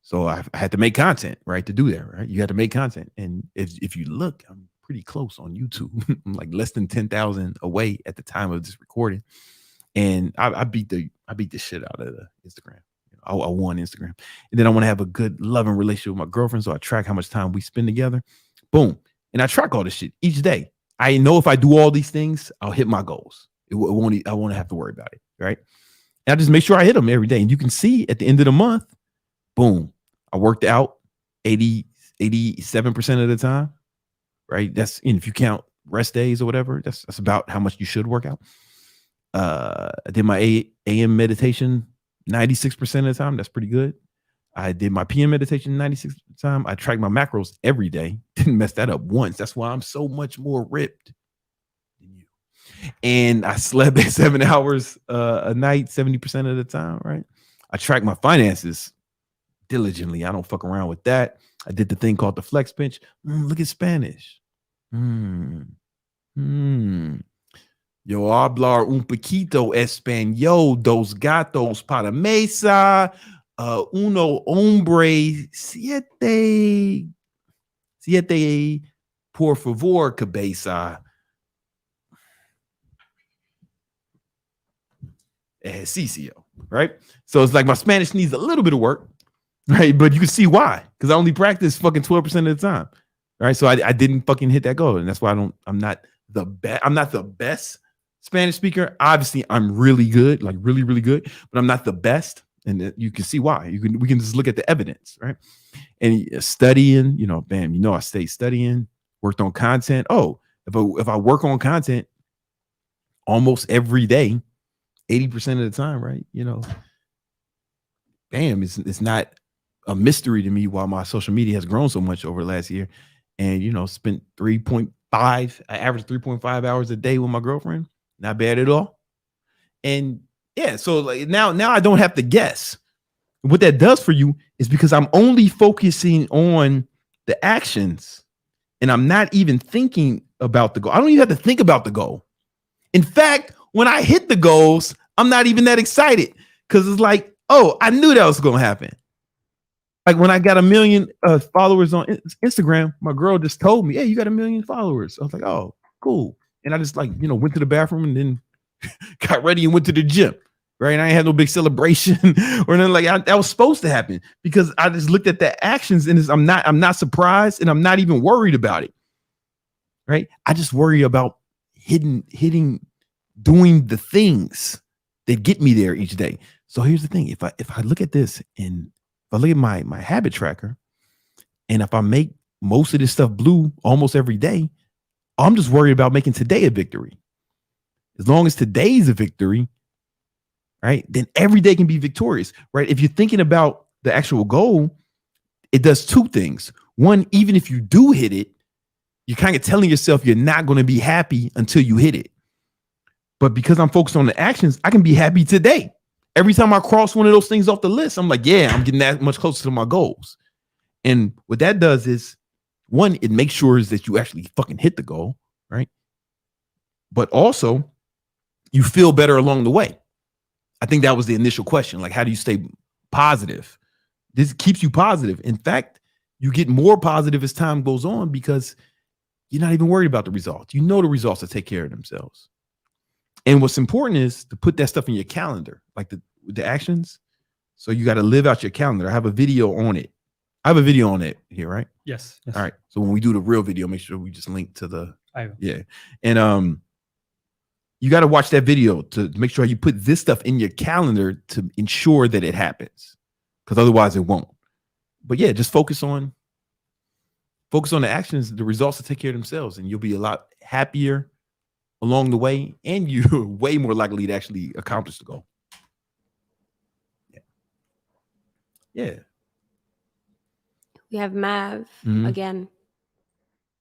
So I had to make content, right? To do that, right? You had to make content. And if you look, I'm pretty close on YouTube. I'm like less than 10,000 away at the time of this recording. And I beat the shit out of the Instagram. I won Instagram. And then I want to have a good loving relationship with my girlfriend. So I track how much time we spend together. Boom. And I track all this shit each day. I know if I do all these things, I'll hit my goals. I won't have to worry about it. Right. And I just make sure I hit them every day. And you can see at the end of the month, boom, I worked out 87% of the time. Right. That's if you count rest days or whatever, that's about how much you should work out. I did my AM meditation 96% of the time. That's pretty good. I did my PM meditation 96% of the time. I tracked my macros every day. Didn't mess that up once. That's why I'm so much more ripped than you. And I slept 7 hours a night 70% of the time, right? I track my finances diligently. I don't fuck around with that. I did the thing called the flex pinch. Look at Spanish. Yo hablar un poquito español, dos gatos para mesa, uno hombre, siete, por favor, cabeza. Ejercicio, right? So it's like my Spanish needs a little bit of work, right? But you can see why, because I only practice fucking 12% of the time, right? So I didn't fucking hit that goal, and that's why I'm not the best Spanish speaker. Obviously, I'm really good, like really, really good, but I'm not the best, and you can see why. We can just look at the evidence, right? And studying, bam, I stay studying, worked on content. Oh, if I work on content almost every day, 80% of the time, right? Bam, it's not a mystery to me why my social media has grown so much over the last year, and spent 3.5, I average 3.5 hours a day with my girlfriend. Not bad at all. And yeah, so like now I don't have to guess. What that does for you is because I'm only focusing on the actions and I'm not even thinking about the goal. I don't even have to think about the goal. In fact, when I hit the goals, I'm not even that excited because it's like, oh, I knew that was going to happen. Like when I got 1 million followers on Instagram, my girl just told me, hey, you got 1 million followers. I was like, oh, cool. And I just went to the bathroom and then got ready and went to the gym. Right. And I ain't had no big celebration or nothing like that. That was supposed to happen because I just looked at the actions and I'm not surprised and I'm not even worried about it. Right. I just worry about hitting, doing the things that get me there each day. So here's the thing. If I look at this and if I look at my habit tracker and if I make most of this stuff blue almost every day, I'm just worried about making today a victory. As long as today's a victory, right, then every day can be victorious, right? If you're thinking about the actual goal, it does two things. One, even if you do hit it, you're kind of telling yourself you're not going to be happy until you hit it. But because I'm focused on the actions, I can be happy today. Every time I cross one of those things off the list, I'm like, yeah, I'm getting that much closer to my goals. And what that does is, one, it makes sure is that you actually fucking hit the goal, right? But also, you feel better along the way. I think that was the initial question. Like, how do you stay positive? This keeps you positive. In fact, you get more positive as time goes on because you're not even worried about the results. You know the results will take care of themselves. And what's important is to put that stuff in your calendar, like the actions. So you got to live out your calendar. I have a video on it. I have a video on it here, right? Yes. All right. So when we do the real video, make sure we just link to the yeah. And you got to watch that video to make sure you put this stuff in your calendar to ensure that it happens, because otherwise it won't. But yeah, just focus on the actions. The results will take care of themselves, and you'll be a lot happier along the way, and you're way more likely to actually accomplish the goal. Yeah. We have Mav Mhm. again.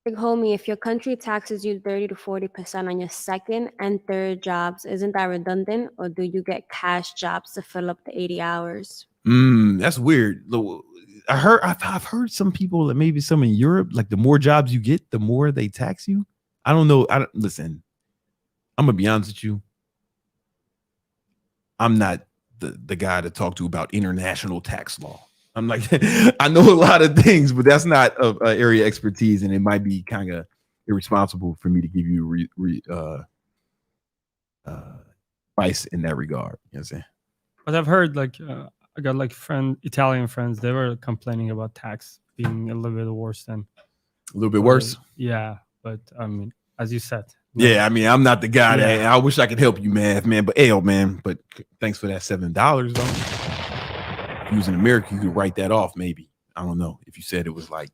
Big homie, if your country taxes you 30 to 40% on your second and third jobs, isn't that redundant? Or do you get cash jobs to fill up the 80 hours? That's weird. I've heard some people, maybe some in Europe, like the more jobs you get, the more they tax you. I don't know. Listen, I'm gonna be honest with you. I'm not the guy to talk to about international tax law. I'm like, I know a lot of things, but that's not a area of expertise, and it might be kind of irresponsible for me to give you advice in that regard. You know what I'm saying? But I've heard like I got like Italian friends. They were complaining about tax being a little bit worse than A little bit worse. Yeah, but I mean, as you said. Yeah, I mean, I'm not the guy that Yeah. I wish I could help you, man. But man. But thanks for that $7, though. If you was in America, you could write that off, maybe. I don't know. If you said it was like,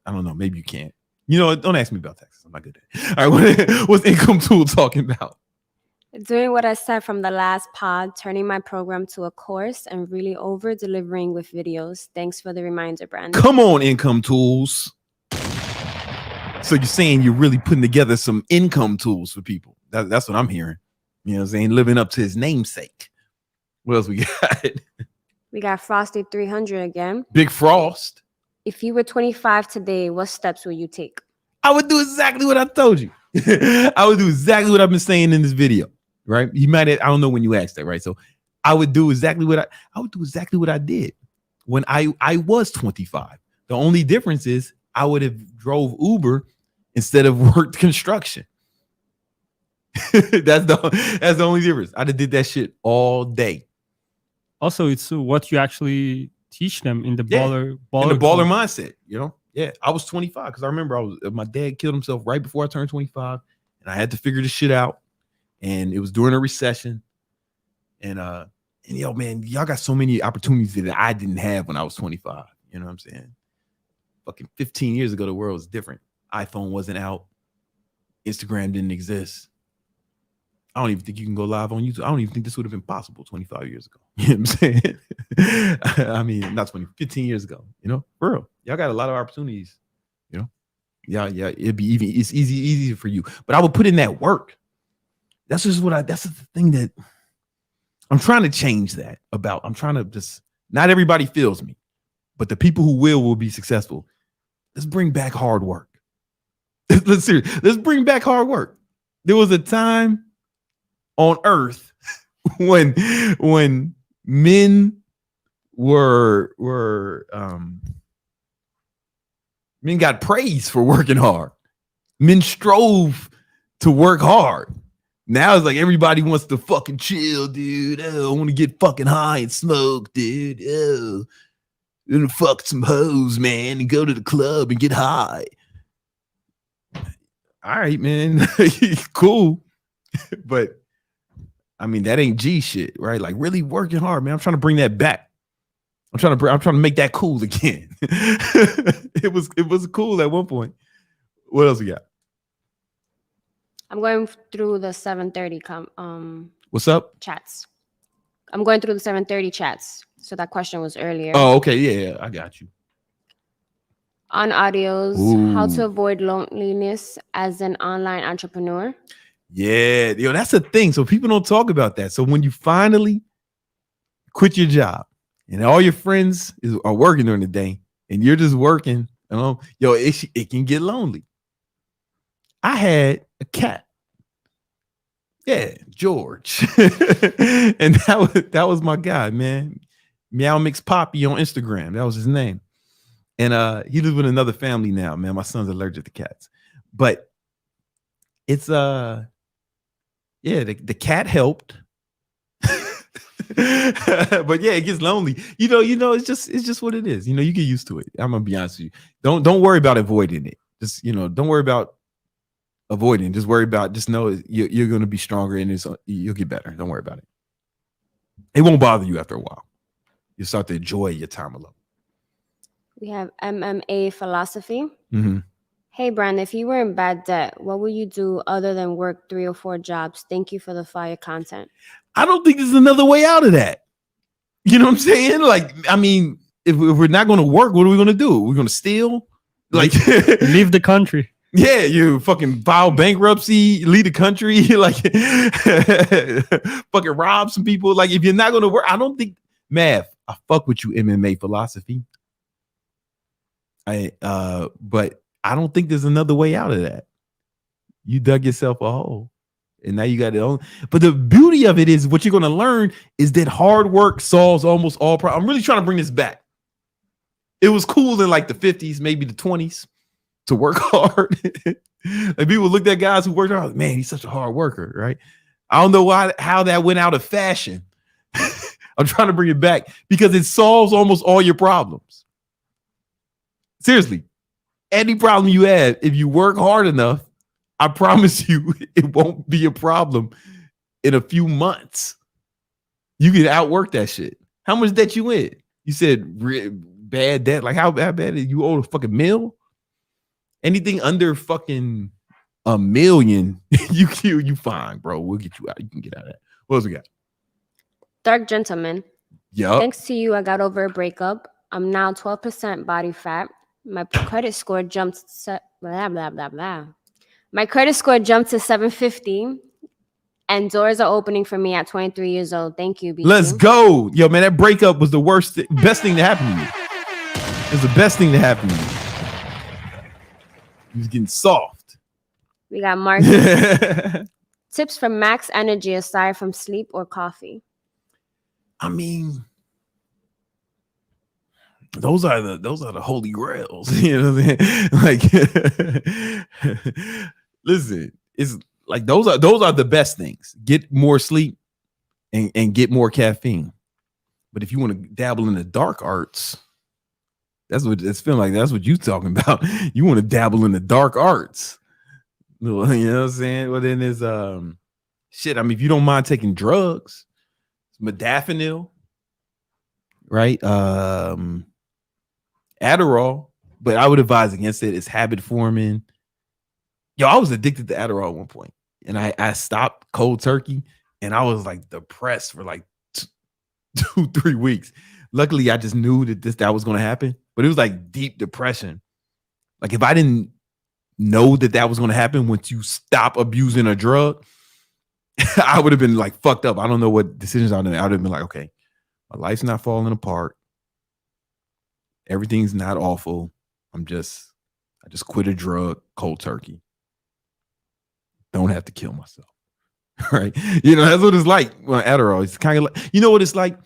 I don't know, maybe you can't. You know, don't ask me about taxes. I'm not good at it. All right, what's Income Tool talking about? Doing what I said from the last pod, turning my program to a course and really over delivering with videos. Thanks for the reminder, Brandon. Come on, Income Tools. So you're saying you're really putting together some income tools for people. That's what I'm hearing. You know what I'm saying? Living up to his namesake. What else we got? We got Frosty 300 again. Big Frost. If you were 25 today, what steps would you take? I would do exactly what I told you. I would do exactly what I've been saying in this video, right? You might have, I don't know when you asked that, right? So I would do exactly what I did when I was 25. The only difference is I would have drove Uber instead of worked construction. that's the only difference. I'd have did that shit all day. Also, it's what you actually teach them in the baller mindset, you know? Yeah, I was 25 because I remember my dad killed himself right before I turned 25, and I had to figure this shit out. And it was during a recession. And yo, man, y'all got so many opportunities that I didn't have when I was 25. You know what I'm saying? Fucking 15 years ago, the world was different. iPhone wasn't out. Instagram didn't exist. I don't even think you can go live on YouTube. I don't even think this would have been possible 25 years ago. You know what I'm saying? I mean, not 15 years ago, you know, for real. Y'all got a lot of it's easier for you. But I would put in that work. That's the thing that I'm trying to change that about. I'm trying to just, not everybody feels me, but the people who will be successful. Let's bring back hard work. Let's bring back hard work. There was a time on earth when men men got praised for working hard. Men strove to work hard. Now it's like everybody wants to fucking chill, dude. Oh, I want to get fucking high and smoke, dude. Oh, I'm gonna fuck some hoes, man, and go to the club and get high. All right, man. Cool. But I mean, that ain't G shit, right? Like really working hard, man. I'm trying to bring that back. I'm trying to make that cool again. It was cool at one point. What else we got? I'm going through the 730 What's up? chats. I'm going through the 730 chats. So that question was earlier. Oh, okay. Yeah, I got you. On audios, Ooh. how to avoid loneliness as an online entrepreneur. Yeah, yo, that's a thing. So people don't talk about that. So when you finally quit your job and all your friends are working during the day and you're just working, you know, yo, it can get lonely. I had a cat. Yeah, George. And that was my guy, man. Meow Mix Poppy on Instagram. That was his name. And he lives with another family now, man. My son's allergic to cats. But it's the cat helped. But yeah, it gets lonely. You know, it's just what it is. You know, you get used to it. I'm gonna be honest with you. Don't worry about avoiding it. Just, you know, don't worry about avoiding. Just worry about, just know you're gonna be stronger and you'll get better. Don't worry about it. It won't bother you after a while. You'll start to enjoy your time alone. We have MMA philosophy. Mm-hmm. Hey, Brandon, if you were in bad debt, what would you do other than work 3 or 4 jobs? Thank you for the fire content. I don't think there's another way out of that. You know what I'm saying? Like, I mean, if we're not going to work, what are we going to do? We're going to steal? Like, Leave the country. yeah, you fucking file bankruptcy, leave the country, like fucking rob some people. Like, if you're not going to work, I don't think, Math, I fuck with you, MMA philosophy. But I don't think there's another way out of that. You dug yourself a hole. And now you got it on. But the beauty of it is what you're going to learn is that hard work solves almost all problems. I'm really trying to bring this back. It was cool in like the 50s, maybe the 20s to work hard. Like people looked at guys who worked hard. Man, he's such a hard worker, right? I don't know how that went out of fashion. I'm trying to bring it back because it solves almost all your problems. Seriously, any problem you have, if you work hard enough, I promise you, it won't be a problem in a few months. You can outwork that shit. How much debt you in? You said bad debt. Like how bad is you owe a fucking mill? Anything under fucking $1 million, you fine, bro. We'll get you out. You can get out of that. What else we got? Dark gentleman. Yup. Thanks to you, I got over a breakup. I'm now 12% body fat. My credit score jumped to blah blah blah blah. My credit score jumped to 750, and doors are opening for me at 23 years old. Thank you, BT. Let's go. Yo, man, that breakup was the best thing to happen to me. It was the best thing to happen to me. He was getting soft. We got Mark. Tips for max energy aside from sleep or coffee. I mean, those are the holy grails. You know what I'm saying? Like, listen, it's like those are the best things. Get more sleep and get more caffeine. But if you want to dabble in the dark arts, that's what it's feeling like. That's what you're talking about. You want to dabble in the dark arts. You know what I'm saying? Well, then there's shit. I mean, if you don't mind taking drugs, modafinil, right? Adderall, but I would advise against it. It's habit forming. Yo, I was addicted to Adderall at one point, and I stopped cold turkey, and I was like depressed for like 2-3 weeks. Luckily, I just knew that was going to happen, but it was like deep depression. Like if I didn't know that was going to happen once you stop abusing a drug, I would have been like fucked up. I don't know what decisions I would have been like, okay, my life's not falling apart. Everything's not awful. I just quit a drug cold turkey. Don't have to kill myself. Right? You know, that's what it's like. Well, Adderall, it's kind of like, you know what it's like?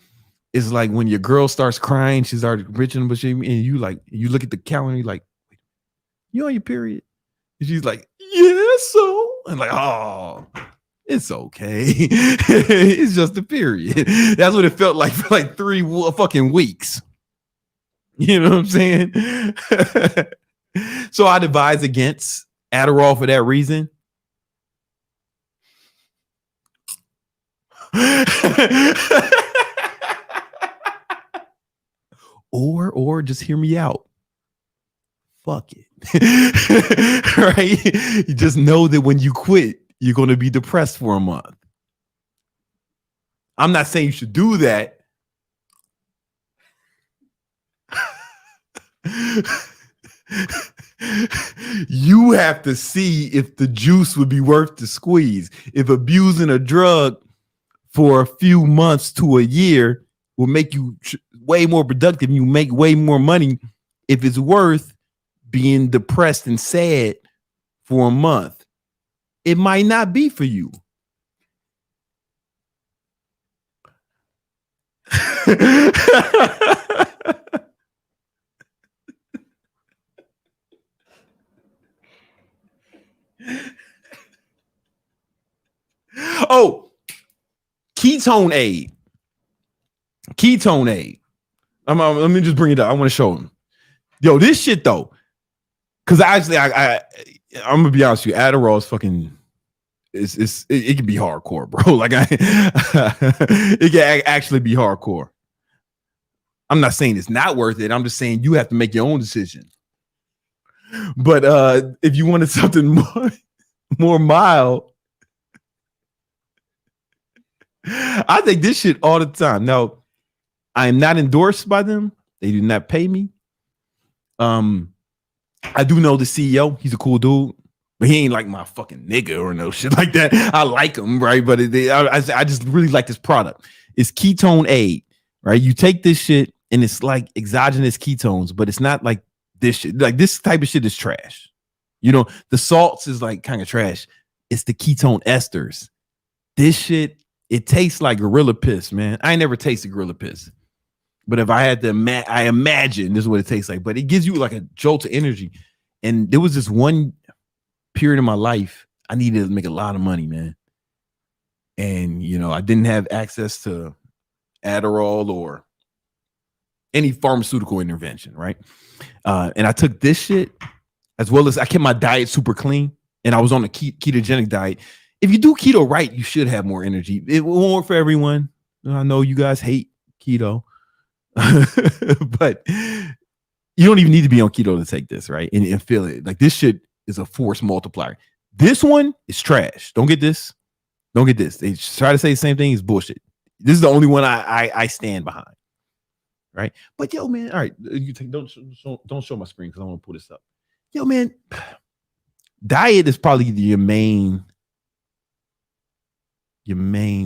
It's like when your girl starts crying, she's already reaching, but and you look at the calendar, you're like, you on your period? And she's like, yeah, so. And like, oh, it's okay. It's just a period. That's what it felt like for like 3 fucking weeks. You know what I'm saying? So I'd advise against Adderall for that reason. Or just hear me out. Fuck it. Right? You just know that when you quit, you're going to be depressed for a month. I'm not saying you should do that. You have to see if the juice would be worth the squeeze. If abusing a drug for a few months to a year will make you way more productive, you make way more money, if it's worth being depressed and sad for a month, it might not be for you. Oh, ketone aid. Let me just bring it up. I want to show them. Yo, this shit though, because I'm gonna be honest with you, Adderall is fucking. It can be hardcore, bro. Like it can actually be hardcore. I'm not saying it's not worth it. I'm just saying you have to make your own decision. But if you wanted something more mild, I take this shit all the time. Now, I am not endorsed by them. They do not pay me. I do know the CEO. He's a cool dude, but he ain't like my fucking nigga or no shit like that. I like him, right? But I just really like this product. It's ketone aid, right? You take this shit and it's like exogenous ketones, but it's not like this shit. Like this type of shit is trash. You know, the salts is like kind of trash. It's the ketone esters. This shit, it tastes like gorilla piss, man. I ain't never tasted gorilla piss. But if I had to, I imagine this is what it tastes like. But it gives you like a jolt of energy. And there was this one period in my life I needed to make a lot of money, man. And you know, I didn't have access to Adderall or any pharmaceutical intervention, right? And I took this shit as well as I kept my diet super clean, and I was on a ketogenic diet. If you do keto right, you should have more energy. It won't work for everyone. I know you guys hate keto. But you don't even need to be on keto to take this, right? And feel it. Like this shit is a force multiplier. This one is trash. Don't get this. Don't get this. They try to say the same thing. It's bullshit. This is the only one I stand behind, right? But yo, man, all right. You take don't show my screen because I want to pull this up. Yo, man, diet is probably your main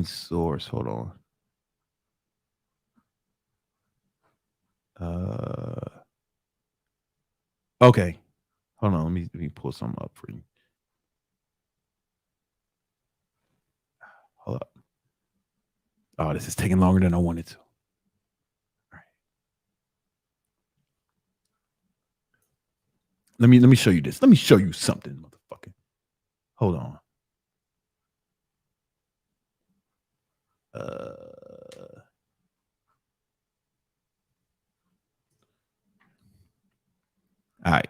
source. Hold on. Okay, hold on. Let me pull something up for you. Hold up. Oh, this is taking longer than I wanted to. All right. Let me show you this. Let me show you something, motherfucker. Hold on. All right.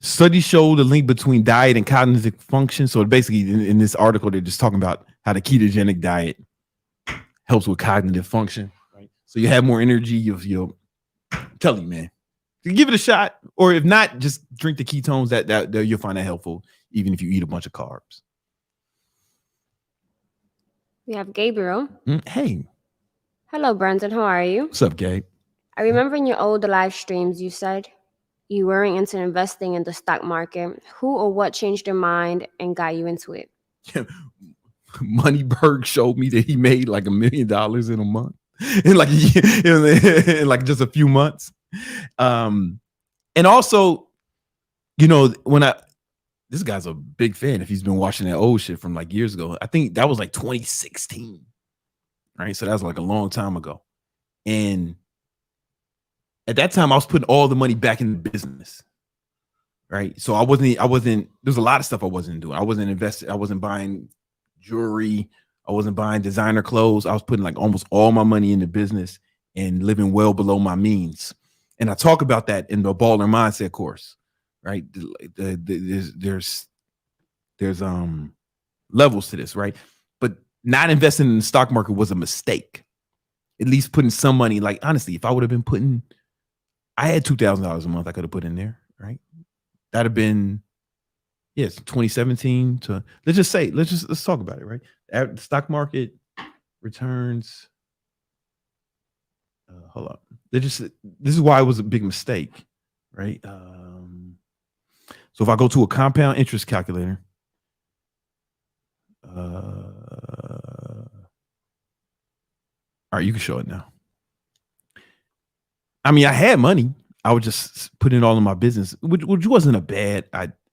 Studies show the link between diet and cognitive function. So basically, in this article, they're just talking about how the ketogenic diet helps with cognitive function. Right. So you have more energy. You'll tell you, man, give it a shot, or if not, just drink the ketones. That you'll find that helpful, even if you eat a bunch of carbs. We have Gabriel. Hey. Hello, Brandon. How are you? What's up, Gabe? I remember in your old live streams, you said you weren't into investing in the stock market. Who or what changed your mind and got you into it? Moneyberg showed me that he made like $1 million in a month, in like just a few months. And also, you know, this guy's a big fan. If he's been watching that old shit from like years ago, I think that was like 2016, right? So that was like a long time ago. And at that time, I was putting all the money back in the business, right? So I wasn't, there's a lot of stuff I wasn't doing. I wasn't investing. I wasn't buying jewelry. I wasn't buying designer clothes. I was putting like almost all my money in the business and living well below my means. And I talk about that in the Baller Mindset course, right? There's levels to this, right? But not investing in the stock market was a mistake. At least putting some money, like honestly, if I would have been I had $2,000 a month I could have put in there, right? That'd have been, yes, 2017 to, let's talk about it, right? The stock market returns, hold up. This is why it was a big mistake, right? So if I go to a compound interest calculator, all right, you can show it now. I mean, I had money. I would just put it all in my business, which wasn't a bad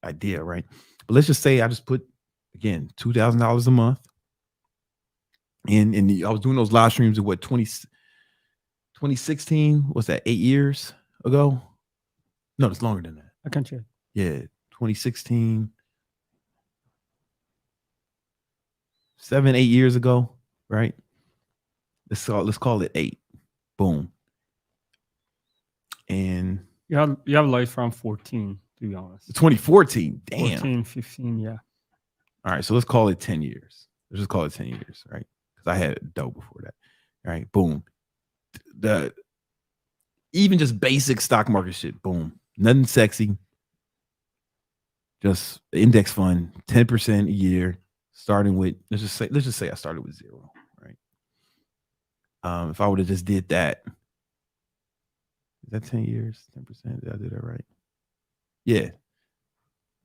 idea, right? But let's just say I just put, again, $2,000 a month. And I was doing those live streams in what, 2016? What's that, 8 years ago? No, it's longer than that. I can't check. Yeah, 2016. 7, 8 years ago, right? Let's call it 8. Boom. And you have life from 14, to be honest. 2014. Damn. 14, 15, yeah. All right, so let's call it 10 years. Let's just call it 10 years, right? Because I had it dope before that. All right, boom. Even just basic stock market shit, boom. Nothing sexy. Just index fund, 10% a year, starting with, let's just say I started with 0, right? If I would have just did that, is that 10 years, 10%? Did I do that right? Yeah.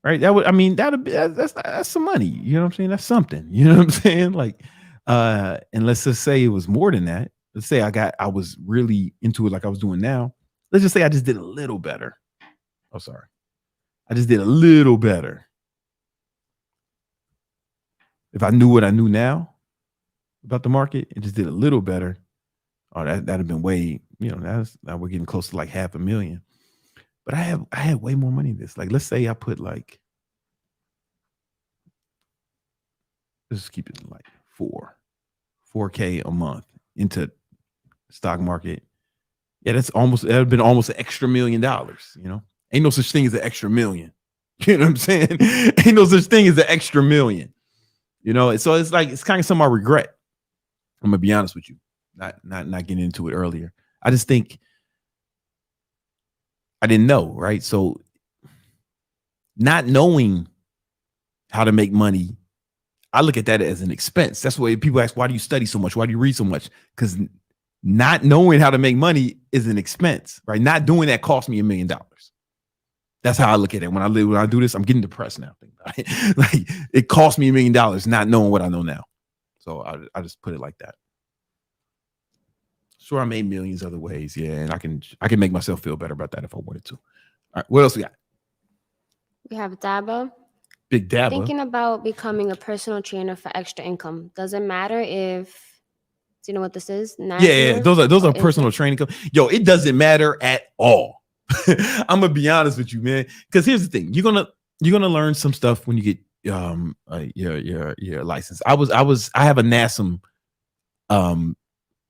Right. That would, I mean, that's some money. You know what I'm saying? That's something. You know what I'm saying? Like, and let's just say it was more than that. Let's say I was really into it like I was doing now. Let's just say I just did a little better. Oh, sorry. I just did a little better. If I knew what I knew now about the market and just did a little better, oh, that'd have been way, now we're getting close to like $500,000. But I had way more money than this. Like, let's say I put like, let's keep it like 4K a month into stock market. Yeah, that'd have been almost an extra $1 million. Ain't no such thing as an extra million. You know what I'm saying? Ain't no such thing as an extra million. So it's like, it's kind of something I regret. I'm gonna be honest with you, not getting into it earlier. I just think I didn't know, right? So not knowing how to make money, I look at that as an expense. That's why people ask, why do you study so much? Why do you read so much? Because not knowing how to make money is an expense, right? Not doing that cost me $1 million. That's how I look at it. When I do this, I'm getting depressed now. Think about it. Like, it cost me $1 million not knowing what I know now. So I just put it like that. Sure, I made millions other ways, yeah, and I can make myself feel better about that if I wanted to. All right, what else we got? We have Dabo. Big Dabo. Thinking about becoming a personal trainer for extra income. Doesn't matter if, do you know what this is? Yeah, those are personal training. Yo, it doesn't matter at all. I'm gonna be honest with you, man. Because here's the thing: you're gonna learn some stuff when you get your license. I have a NASM.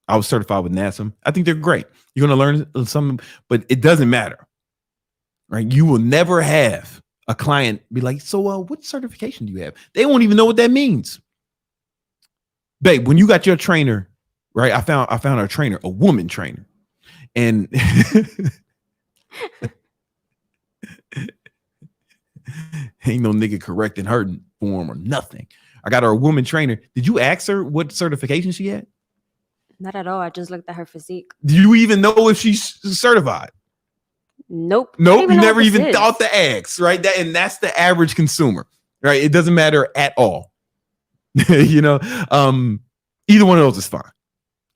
I was certified with NASM. I think they're great. You're gonna learn something, but it doesn't matter, right? You will never have a client be like, "So, what certification do you have?" They won't even know what that means, babe. When you got your trainer, right? I found a trainer, a woman trainer, and. Ain't no nigga correcting her form or nothing. I got her a woman trainer. Did you ask her what certification she had? Not at all. I just looked at her physique. Do you even know if she's certified? Nope. You never even thought to ask, right? That's the average consumer, right? It doesn't matter at all. Either one of those is fine.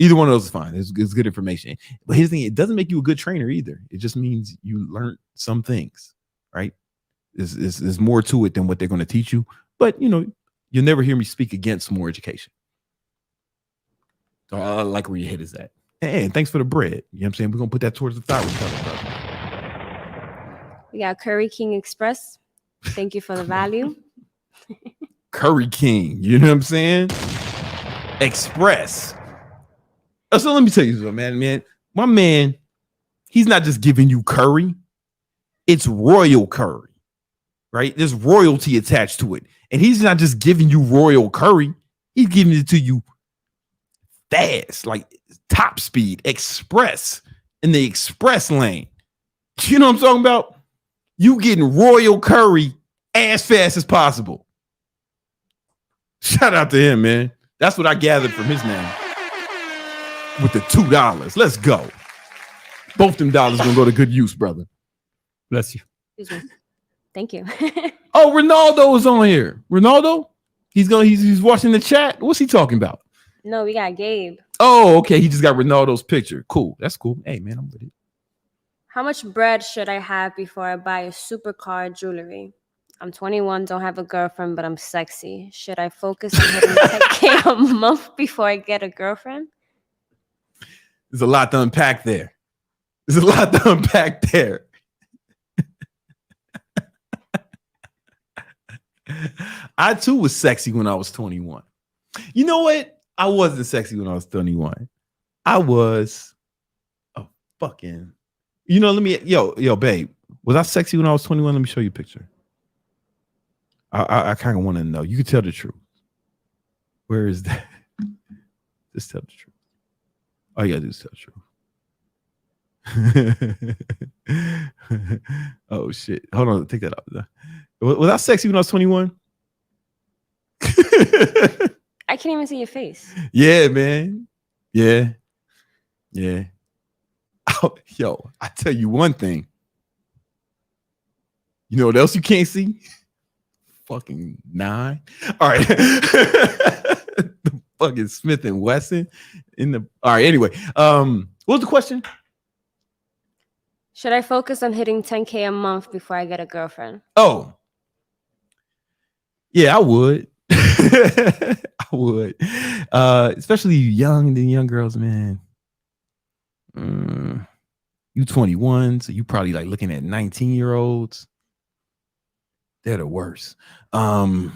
Either one of those is fine. It's good information. But here's the thing: it doesn't make you a good trainer either. It just means you learned some things, right? There's more to it than what they're going to teach you. But you'll never hear me speak against more education. So I like where your head is at. Hey, and thanks for the bread. You know what I'm saying? We're gonna put that towards the thyroid cover. We got Curry King Express. Thank you for the value. Curry King, you know what I'm saying? Express. So let me tell you something, man. My man, he's not just giving you curry. It's royal curry, right? There's royalty attached to it. And he's not just giving you royal curry. He's giving it to you fast, like top speed, express, in the express lane. You know what I'm talking about? You getting royal curry as fast as possible. Shout out to him, man. That's what I gathered from his name. With the $2. Let's go. Both them dollars gonna go to good use, brother. Bless you. Excuse me. Thank you. Oh, Ronaldo is on here. Ronaldo? He's watching the chat. What's he talking about? No, we got Gabe. Oh, okay. He just got Ronaldo's picture. Cool. That's cool. Hey, man, I'm with it. How much bread should I have before I buy a supercar jewelry? I'm 21, don't have a girlfriend, but I'm sexy. Should I focus on hitting 10K a month before I get a girlfriend? There's a lot to unpack there. I too was sexy when I was 21. You know what? I wasn't sexy when I was 21. I was a fucking, yo, babe, was I sexy when I was 21? Let me show you a picture. I kind of want to know. You can tell the truth. Where is that? Just tell the truth. All you gotta do is tell the truth. Oh shit. Hold on, take that out. Was I sexy when I was 21? I can't even see your face. Yeah, man. Yeah. Yeah. Oh, yo, I tell you one thing. You know what else you can't see? Fucking 9. All right. The fucking Smith and Wesson in the. All right. Anyway, what was the question? Should I focus on hitting 10K a month before I get a girlfriend? Oh, yeah, I would. I would. Especially young girls, man. You 21, so you probably like looking at 19-year-olds. They're the worst. Okay,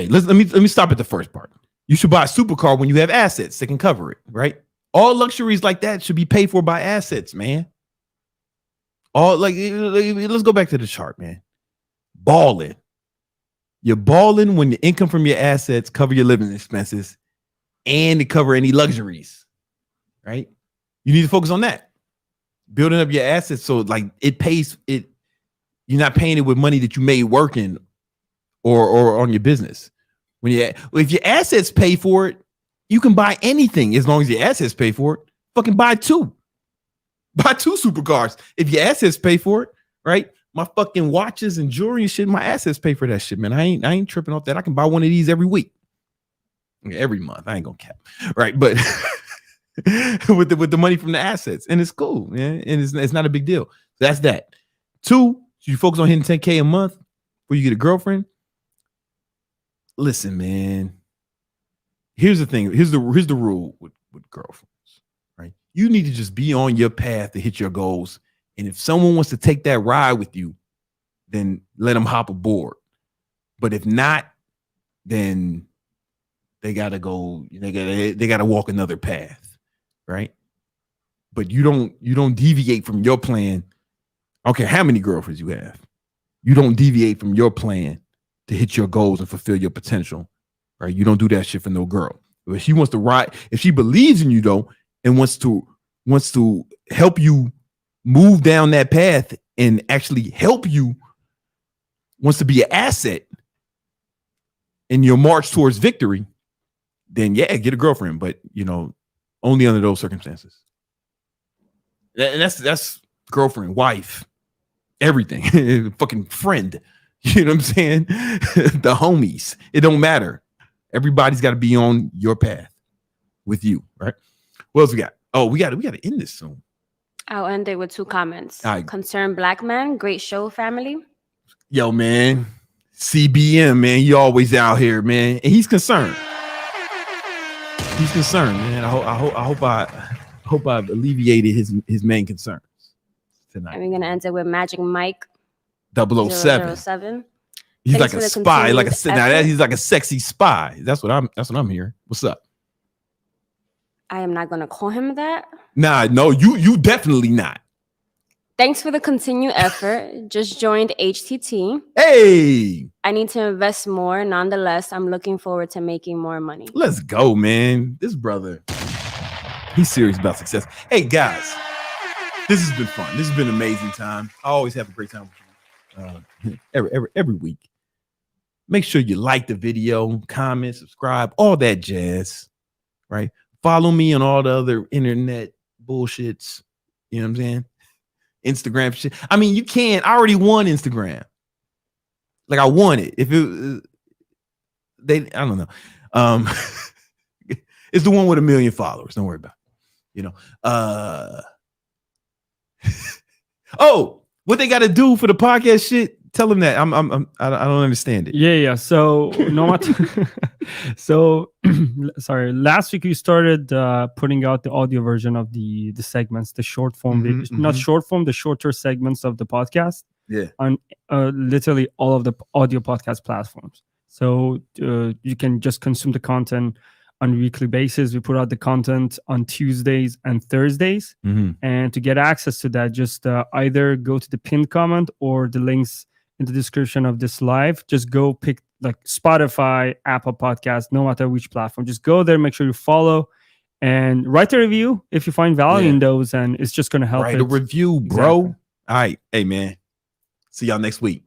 let me stop at the first part. You should buy a supercar when you have assets that can cover it, right? All luxuries like that should be paid for by assets, man. Let's go back to the chart, man. Balling. You're balling when the income from your assets cover your living expenses and to cover any luxuries, right? You need to focus on that. Building up your assets so like it pays it. You're not paying it with money that you made working or on your business. If your assets pay for it, you can buy anything as long as your assets pay for it. Fucking buy 2. Buy 2 supercars. If your assets pay for it, right? My fucking watches and jewelry and shit, my assets pay for that shit, man. I ain't tripping off that. I can buy one of these every week. Every month. I ain't gonna cap. Right. But with the money from the assets. And it's cool, man. And it's not a big deal. That's that. 2, you focus on hitting 10K a month before you get a girlfriend. Listen, man. Here's the thing. Here's the rule with girlfriends, right? You need to just be on your path to hit your goals. And if someone wants to take that ride with you, then let them hop aboard. But if not, then they gotta go. They gotta walk another path, right? But you don't deviate from your plan. I don't care how many girlfriends you have. You don't deviate from your plan to hit your goals and fulfill your potential, right? You don't do that shit for no girl. If she wants to ride, if she believes in you though, and wants to help you move down that path and actually help you, wants to be an asset in your march towards victory, then yeah, get a girlfriend. But only under those circumstances. And that's girlfriend, wife, everything, fucking friend. You know what I'm saying? The homies. It don't matter. Everybody's got to be on your path with you, right? What else we got? Oh, we got to end this soon. I'll end it with 2 comments. All right. Concerned Black Man, great show, family. Yo, man. CBM, man. You always out here, man. And he's concerned. He's concerned, man. I hope I've alleviated his main concerns tonight. And we're gonna end it with Magic Mike 007. 007. He's Thanks like a for the spy, continued he's like a sexy spy. That's what I'm hearing. What's up? I am not gonna call him that. Nah, no, you definitely not. Thanks for the continued effort. Just joined HTT. Hey, I need to invest more. Nonetheless, I'm looking forward to making more money. let's go, man. This brother, he's serious about success. Hey guys, this has been fun. This has been an amazing time. I always have a great time with you. Every week. Make sure you like the video, comment, subscribe, all that jazz, right? Follow me on all the other internet bullshits. You know what I'm saying? Instagram shit. I mean, you can. I already won Instagram. Like I won it. If it I don't know. It's the one with 1 million followers. Don't worry about it. Oh, what they got to do for the podcast shit? Tell them that. I don't understand it. Yeah. So no matter. So sorry. Last week we started putting out the audio version of the segments, the short form, not short form, the shorter segments of the podcast. Yeah. On literally all of the audio podcast platforms. So you can just consume the content on a weekly basis. We put out the content on Tuesdays and Thursdays. And to get access to that, just either go to the pinned comment or the links in the description of this live. Just go pick like Spotify, Apple Podcast, no matter which platform. Just go there, make sure you follow and write a review if you find value in those. And it's just going to help. Write a review, bro. Exactly. All right. Hey, man. See y'all next week.